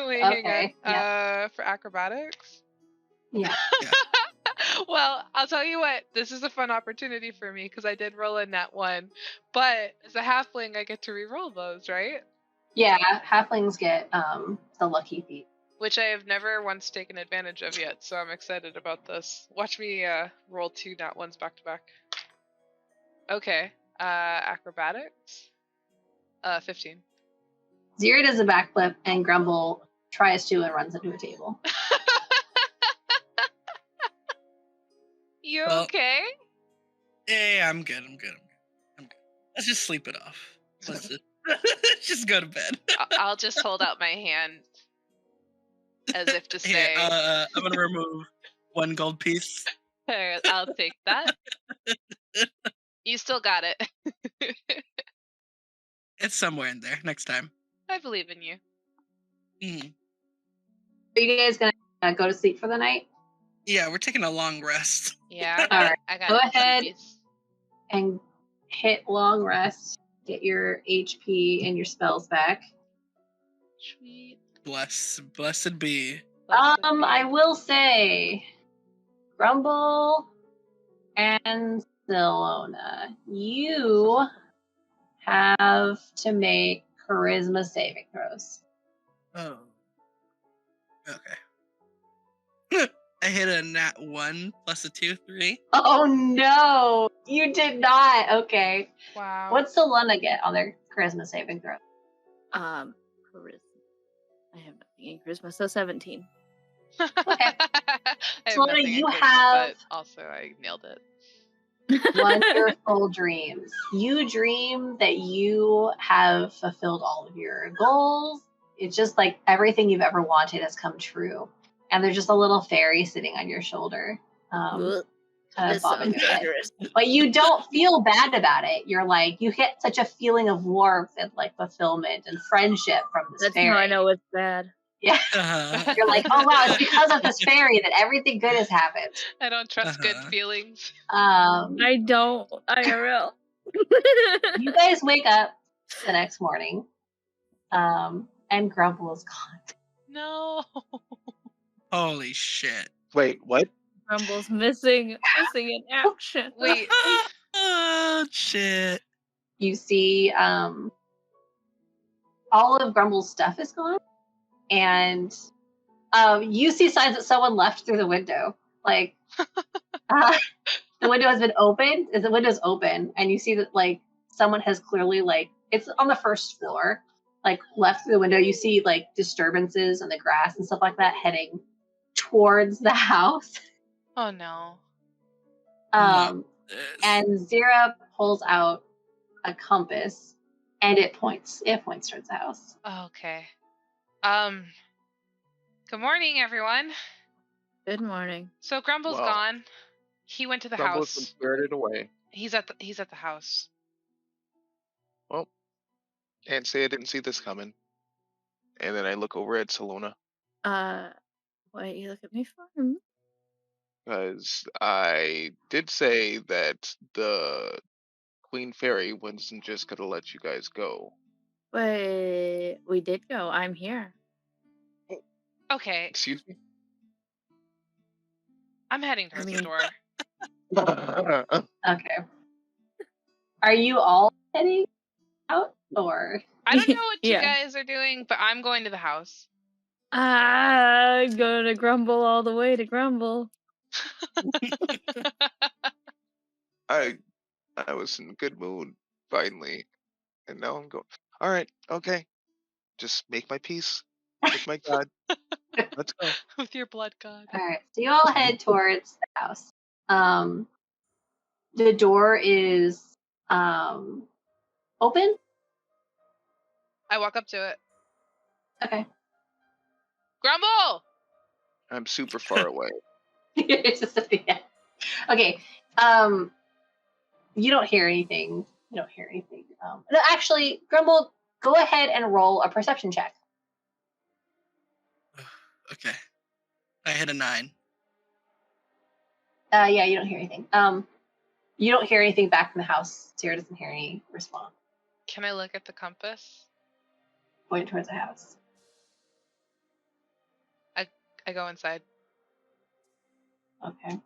Wait, Okay, hang on. For acrobatics? Yeah. Well, I'll tell you what. This is a fun opportunity for me because I did roll a nat 1. But as a halfling, I get to re-roll those, right? Yeah, halflings get the lucky feat. Which I have never once taken advantage of yet, so I'm excited about this. Watch me roll 2 nat 1s back to back. Okay. Acrobatics. 15. Zira does a backflip and Grumble tries to and runs into a table. You okay? Yeah, I'm good. Let's just sleep it off. Let's just go to bed. I'll just hold out my hand as if to say... I'm going to remove 1 gold piece. I'll take that. You still got it. It's somewhere in there next time. I believe in you. Mm. Are you guys going to go to sleep for the night? Yeah, we're taking a long rest. Yeah, All right. I got Go ahead peace. and hit long rest. Get your HP and your spells back. Sweet. Blessed be. I will say, Grumble and Sylona, you have to make charisma saving throws. Oh. Okay. I hit a nat 1 plus a 2, 3. Oh no, you did not. Okay. Wow. What's Sylona get on their charisma saving throw? Charisma. I have nothing in charisma, so 17. Okay. Sylona, you have... But also, I nailed it. Wonderful dreams. You dream that you have fulfilled all of your goals. It's just like everything you've ever wanted has come true. And there's just a little fairy sitting on your shoulder. Kind of bobbing your head. But you don't feel bad about it. You're like, you get such a feeling of warmth and like fulfillment and friendship from this fairy. That's how I know it's bad. Yeah. You're like, oh wow, it's because of this fairy that everything good has happened. I don't trust good feelings. I don't IRL. You guys wake up the next morning, and Grumble is gone. No. Holy shit. Wait, what? Grumble's missing in action. Wait. Oh shit. You see, all of Grumble's stuff is gone, and you see signs that someone left through the window. Like, the window has been opened. The window's open, and you see that like someone has clearly like it's on the first floor, like left through the window. You see like disturbances in the grass and stuff like that heading towards the house. Oh no. And Zira pulls out a compass, and it points towards the house. Okay. Good morning, everyone. Good morning. So Grumble's gone. He went to the Grumble's house. been spirited away. He's at the house. Well, can't say I didn't see this coming. And then I look over at Sylona. What you look at me for? because I did say that the Queen Fairy wasn't just gonna let you guys go. But we did go. I'm here. Okay, Excuse me? I'm heading towards the door. Okay. Are you all heading out or? I don't know what you Yeah. guys are doing, but I'm going to the house. Go to Grumble all the way to Grumble. I was in a good mood finally, and now I'm going. All right, okay, just make my peace with my God. Let's go. With your blood god. All right. So you all head towards the house. The door is open. I walk up to it. Okay. Grumble! I'm super far away. It's just yeah. Okay. You don't hear anything. You don't hear anything. No, actually, Grumble, go ahead and roll a perception check. Okay. I hit a 9. Yeah, you don't hear anything. You don't hear anything back from the house. Zira doesn't hear any response. Can I look at the compass? Point towards the house. I go inside. Okay.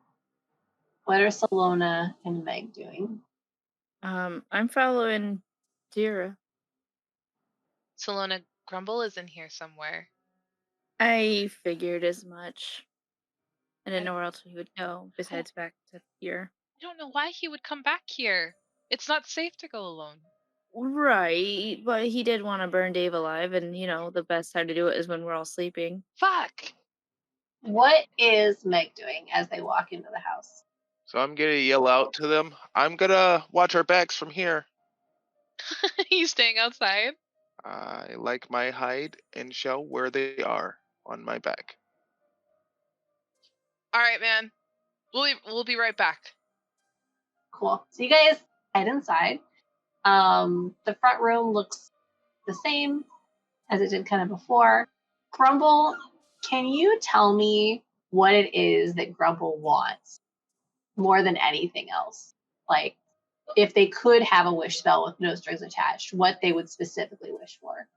What are Sylona and Meg doing? I'm following Zira. Sylona, Grumble is in here somewhere. I figured as much. I didn't know where else he would go besides back to here. I don't know why he would come back here. It's not safe to go alone. Right, but he did want to burn Dave alive, and the best time to do it is when we're all sleeping. Fuck! What is Meg doing as they walk into the house? So I'm gonna yell out to them. I'm gonna watch our backs from here. He's staying outside. I like my hide and shell where they are on my back. All right, man. We'll be right back. Cool. So you guys head inside. The front room looks the same as it did kind of before. Grumble, can you tell me what it is that Grumble wants more than anything else? Like, if they could have a wish spell with no strings attached, what they would specifically wish for?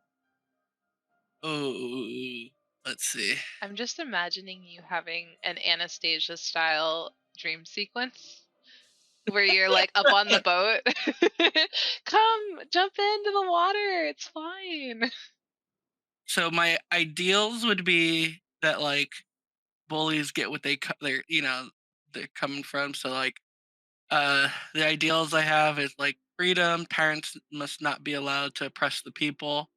Oh, let's see. I'm just imagining you having an Anastasia style dream sequence where you're like up on the boat. Come, jump into the water. It's fine. So my ideals would be that like bullies get what they're coming from. So like the ideals I have is like freedom. Tyrants must not be allowed to oppress the people.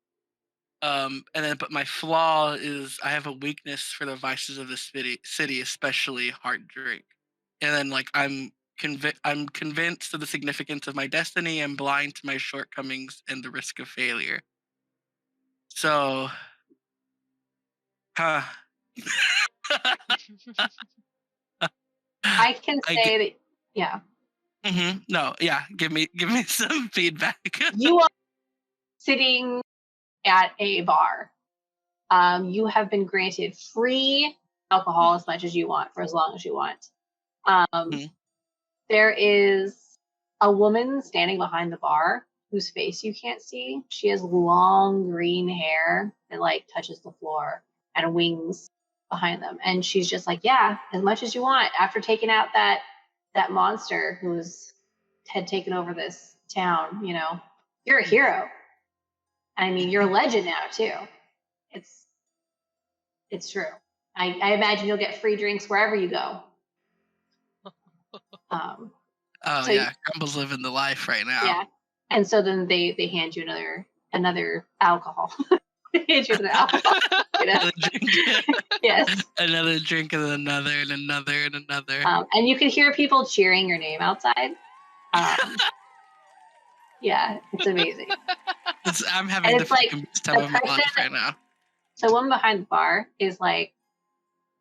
But my flaw is I have a weakness for the vices of the city, especially hard drink. And then like I'm convinced of the significance of my destiny and blind to my shortcomings and the risk of failure. So, I can say that, yeah. No, yeah. Give me some feedback. You are sitting at a bar. You have been granted free alcohol as much as you want for as long as you want. There is a woman standing behind the bar whose face you can't see. She has long green hair that like touches the floor and wings behind them. And she's just like, yeah, as much as you want. After taking out that monster had taken over this town, you're a hero. I mean, you're a legend now too. It's true. I imagine you'll get free drinks wherever you go. So yeah, Grumble's living the life right now. Yeah, and so then they hand you another alcohol. They hand you another alcohol. Another drink. Yes. Another drink and another and another and another. And you can hear people cheering your name outside. Yeah, it's amazing. I'm having the fucking best time of my life right now. So one behind the bar is like,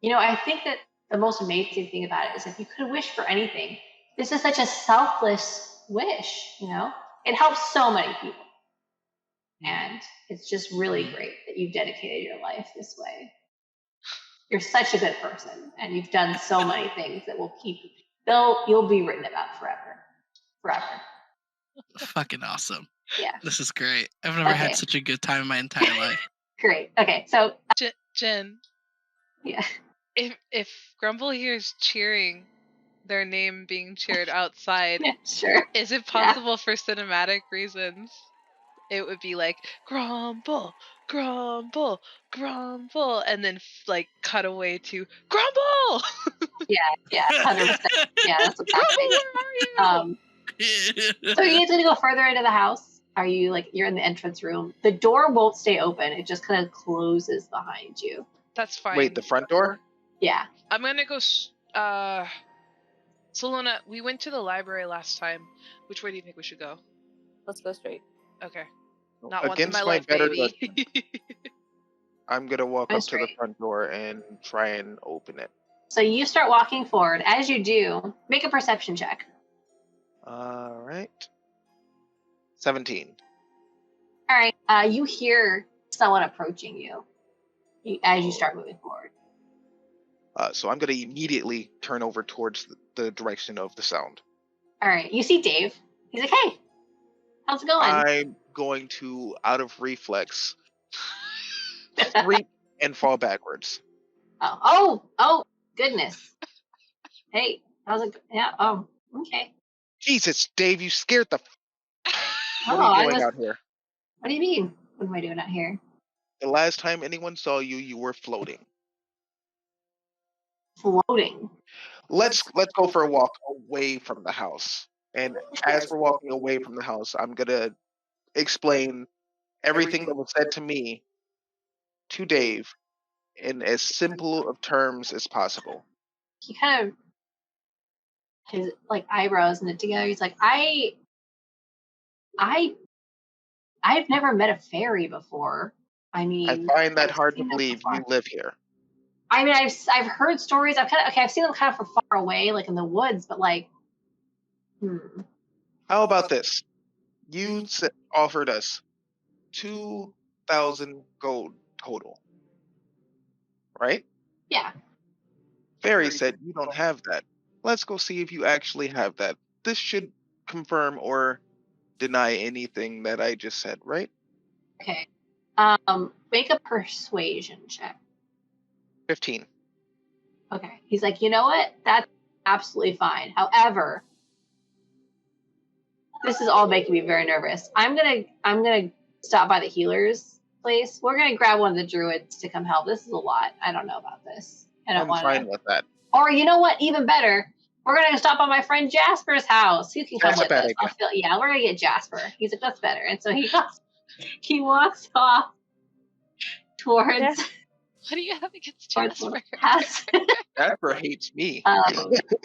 I think that the most amazing thing about it is if you could wish for anything, this is such a selfless wish, It helps so many people. And it's just really great that you've dedicated your life this way. You're such a good person, and you've done so many things that will keep you'll be written about forever. Fucking awesome. Yeah. This is great. I've never had such a good time in my entire life. Great. Okay, so Jen. Yeah. If Grumble hears cheering, their name being cheered outside, sure. Is it possible for cinematic reasons? It would be like Grumble, Grumble, Grumble, and then like cut away to Grumble. Yeah, 100%. Yeah, that's what's happening. Where are you? So are you guys gonna go further into the house? Are you like you're in the entrance room? The door won't stay open; it just kind of closes behind you. That's fine. Wait, the front door? Yeah. I'm gonna go. Sylona, we went to the library last time. Which way do you think we should go? Let's go straight. Okay. Not once in Against my my life, better baby. judgment, I'm gonna walk Go up to the straight. front door and try and open it. So you start walking forward. As you do, make a perception check. All right. 17. All right. You hear someone approaching you as you start moving forward. So I'm gonna immediately turn over towards the direction of the sound. All right. You see Dave. He's like, "Hey, how's it going?" I'm going to, out of reflex, creep and fall backwards. Oh, goodness. Hey, how's it? Yeah. Oh, okay. Jesus, Dave, you scared the. What Oh, are you doing out here? What do you mean? What am I doing out here? The last time anyone saw you, you were floating. Floating. Let's go for a walk away from the house. And as we're walking away from the house, I'm gonna explain everything that was said to me to Dave in as simple of terms as possible. He kind of his like eyebrows knit together. He's like, I've never met a fairy before. I mean, I find that I've hard to seen them believe. from You far. live here. I mean, I've heard stories. I've seen them kind of from far away, like in the woods, but like, How about this? You offered us 2,000 gold total, right? Yeah. Fairy said you don't have that. Let's go see if you actually have that. This should confirm or deny anything that I just said, right? Okay. Make a persuasion check. 15. Okay. He's like, you know what? That's absolutely fine. However, this is all making me very nervous. I'm gonna stop by the healer's place. We're gonna grab one of the druids to come help. This is a lot. I don't know about this. I'm fine with that. Or you know what? Even better. We're gonna stop by my friend Jasper's house. Who can come That's a with bad us? idea. We're gonna get Jasper. He's like, that's better. And so he walks off towards. Yeah. What do you have against Jasper? Jasper hates me.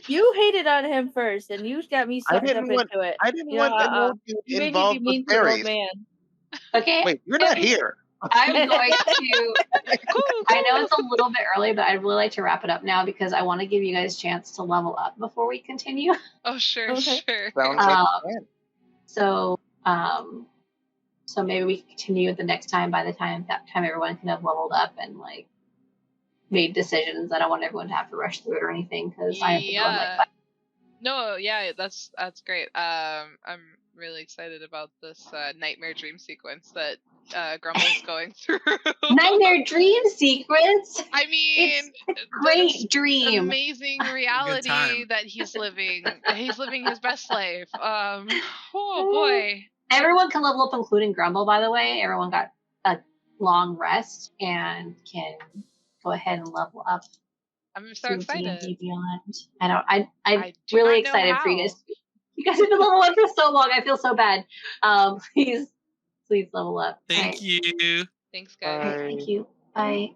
You hated on him first, and you got me sucked up into it. I didn't want to you involved made me mean with to an old fairies. man. Okay. Wait, you're not here. I'm going to. I know it's a little bit early, but I'd really like to wrap it up now because I want to give you guys a chance to level up before we continue. Oh, sure, Okay. sure. Sounds like a plan. So maybe we can continue at the next time. By the time everyone can have leveled up and like made decisions. I don't want everyone to have to rush through it or anything because I have to go in like 5. No, yeah, that's great. I'm really excited about this nightmare dream sequence that Grumble's going through. Nightmare dream sequence? I mean, it's a great dream. Amazing reality that he's living. He's living his best life. Oh boy. Everyone can level up, including Grumble, by the way. Everyone got a long rest and can go ahead and level up. I'm so excited. Beyond. I'm really excited for you guys. You guys have been level up for so long. I feel so bad. Please level up. Thank you. Thanks, guys. Thank you. Bye.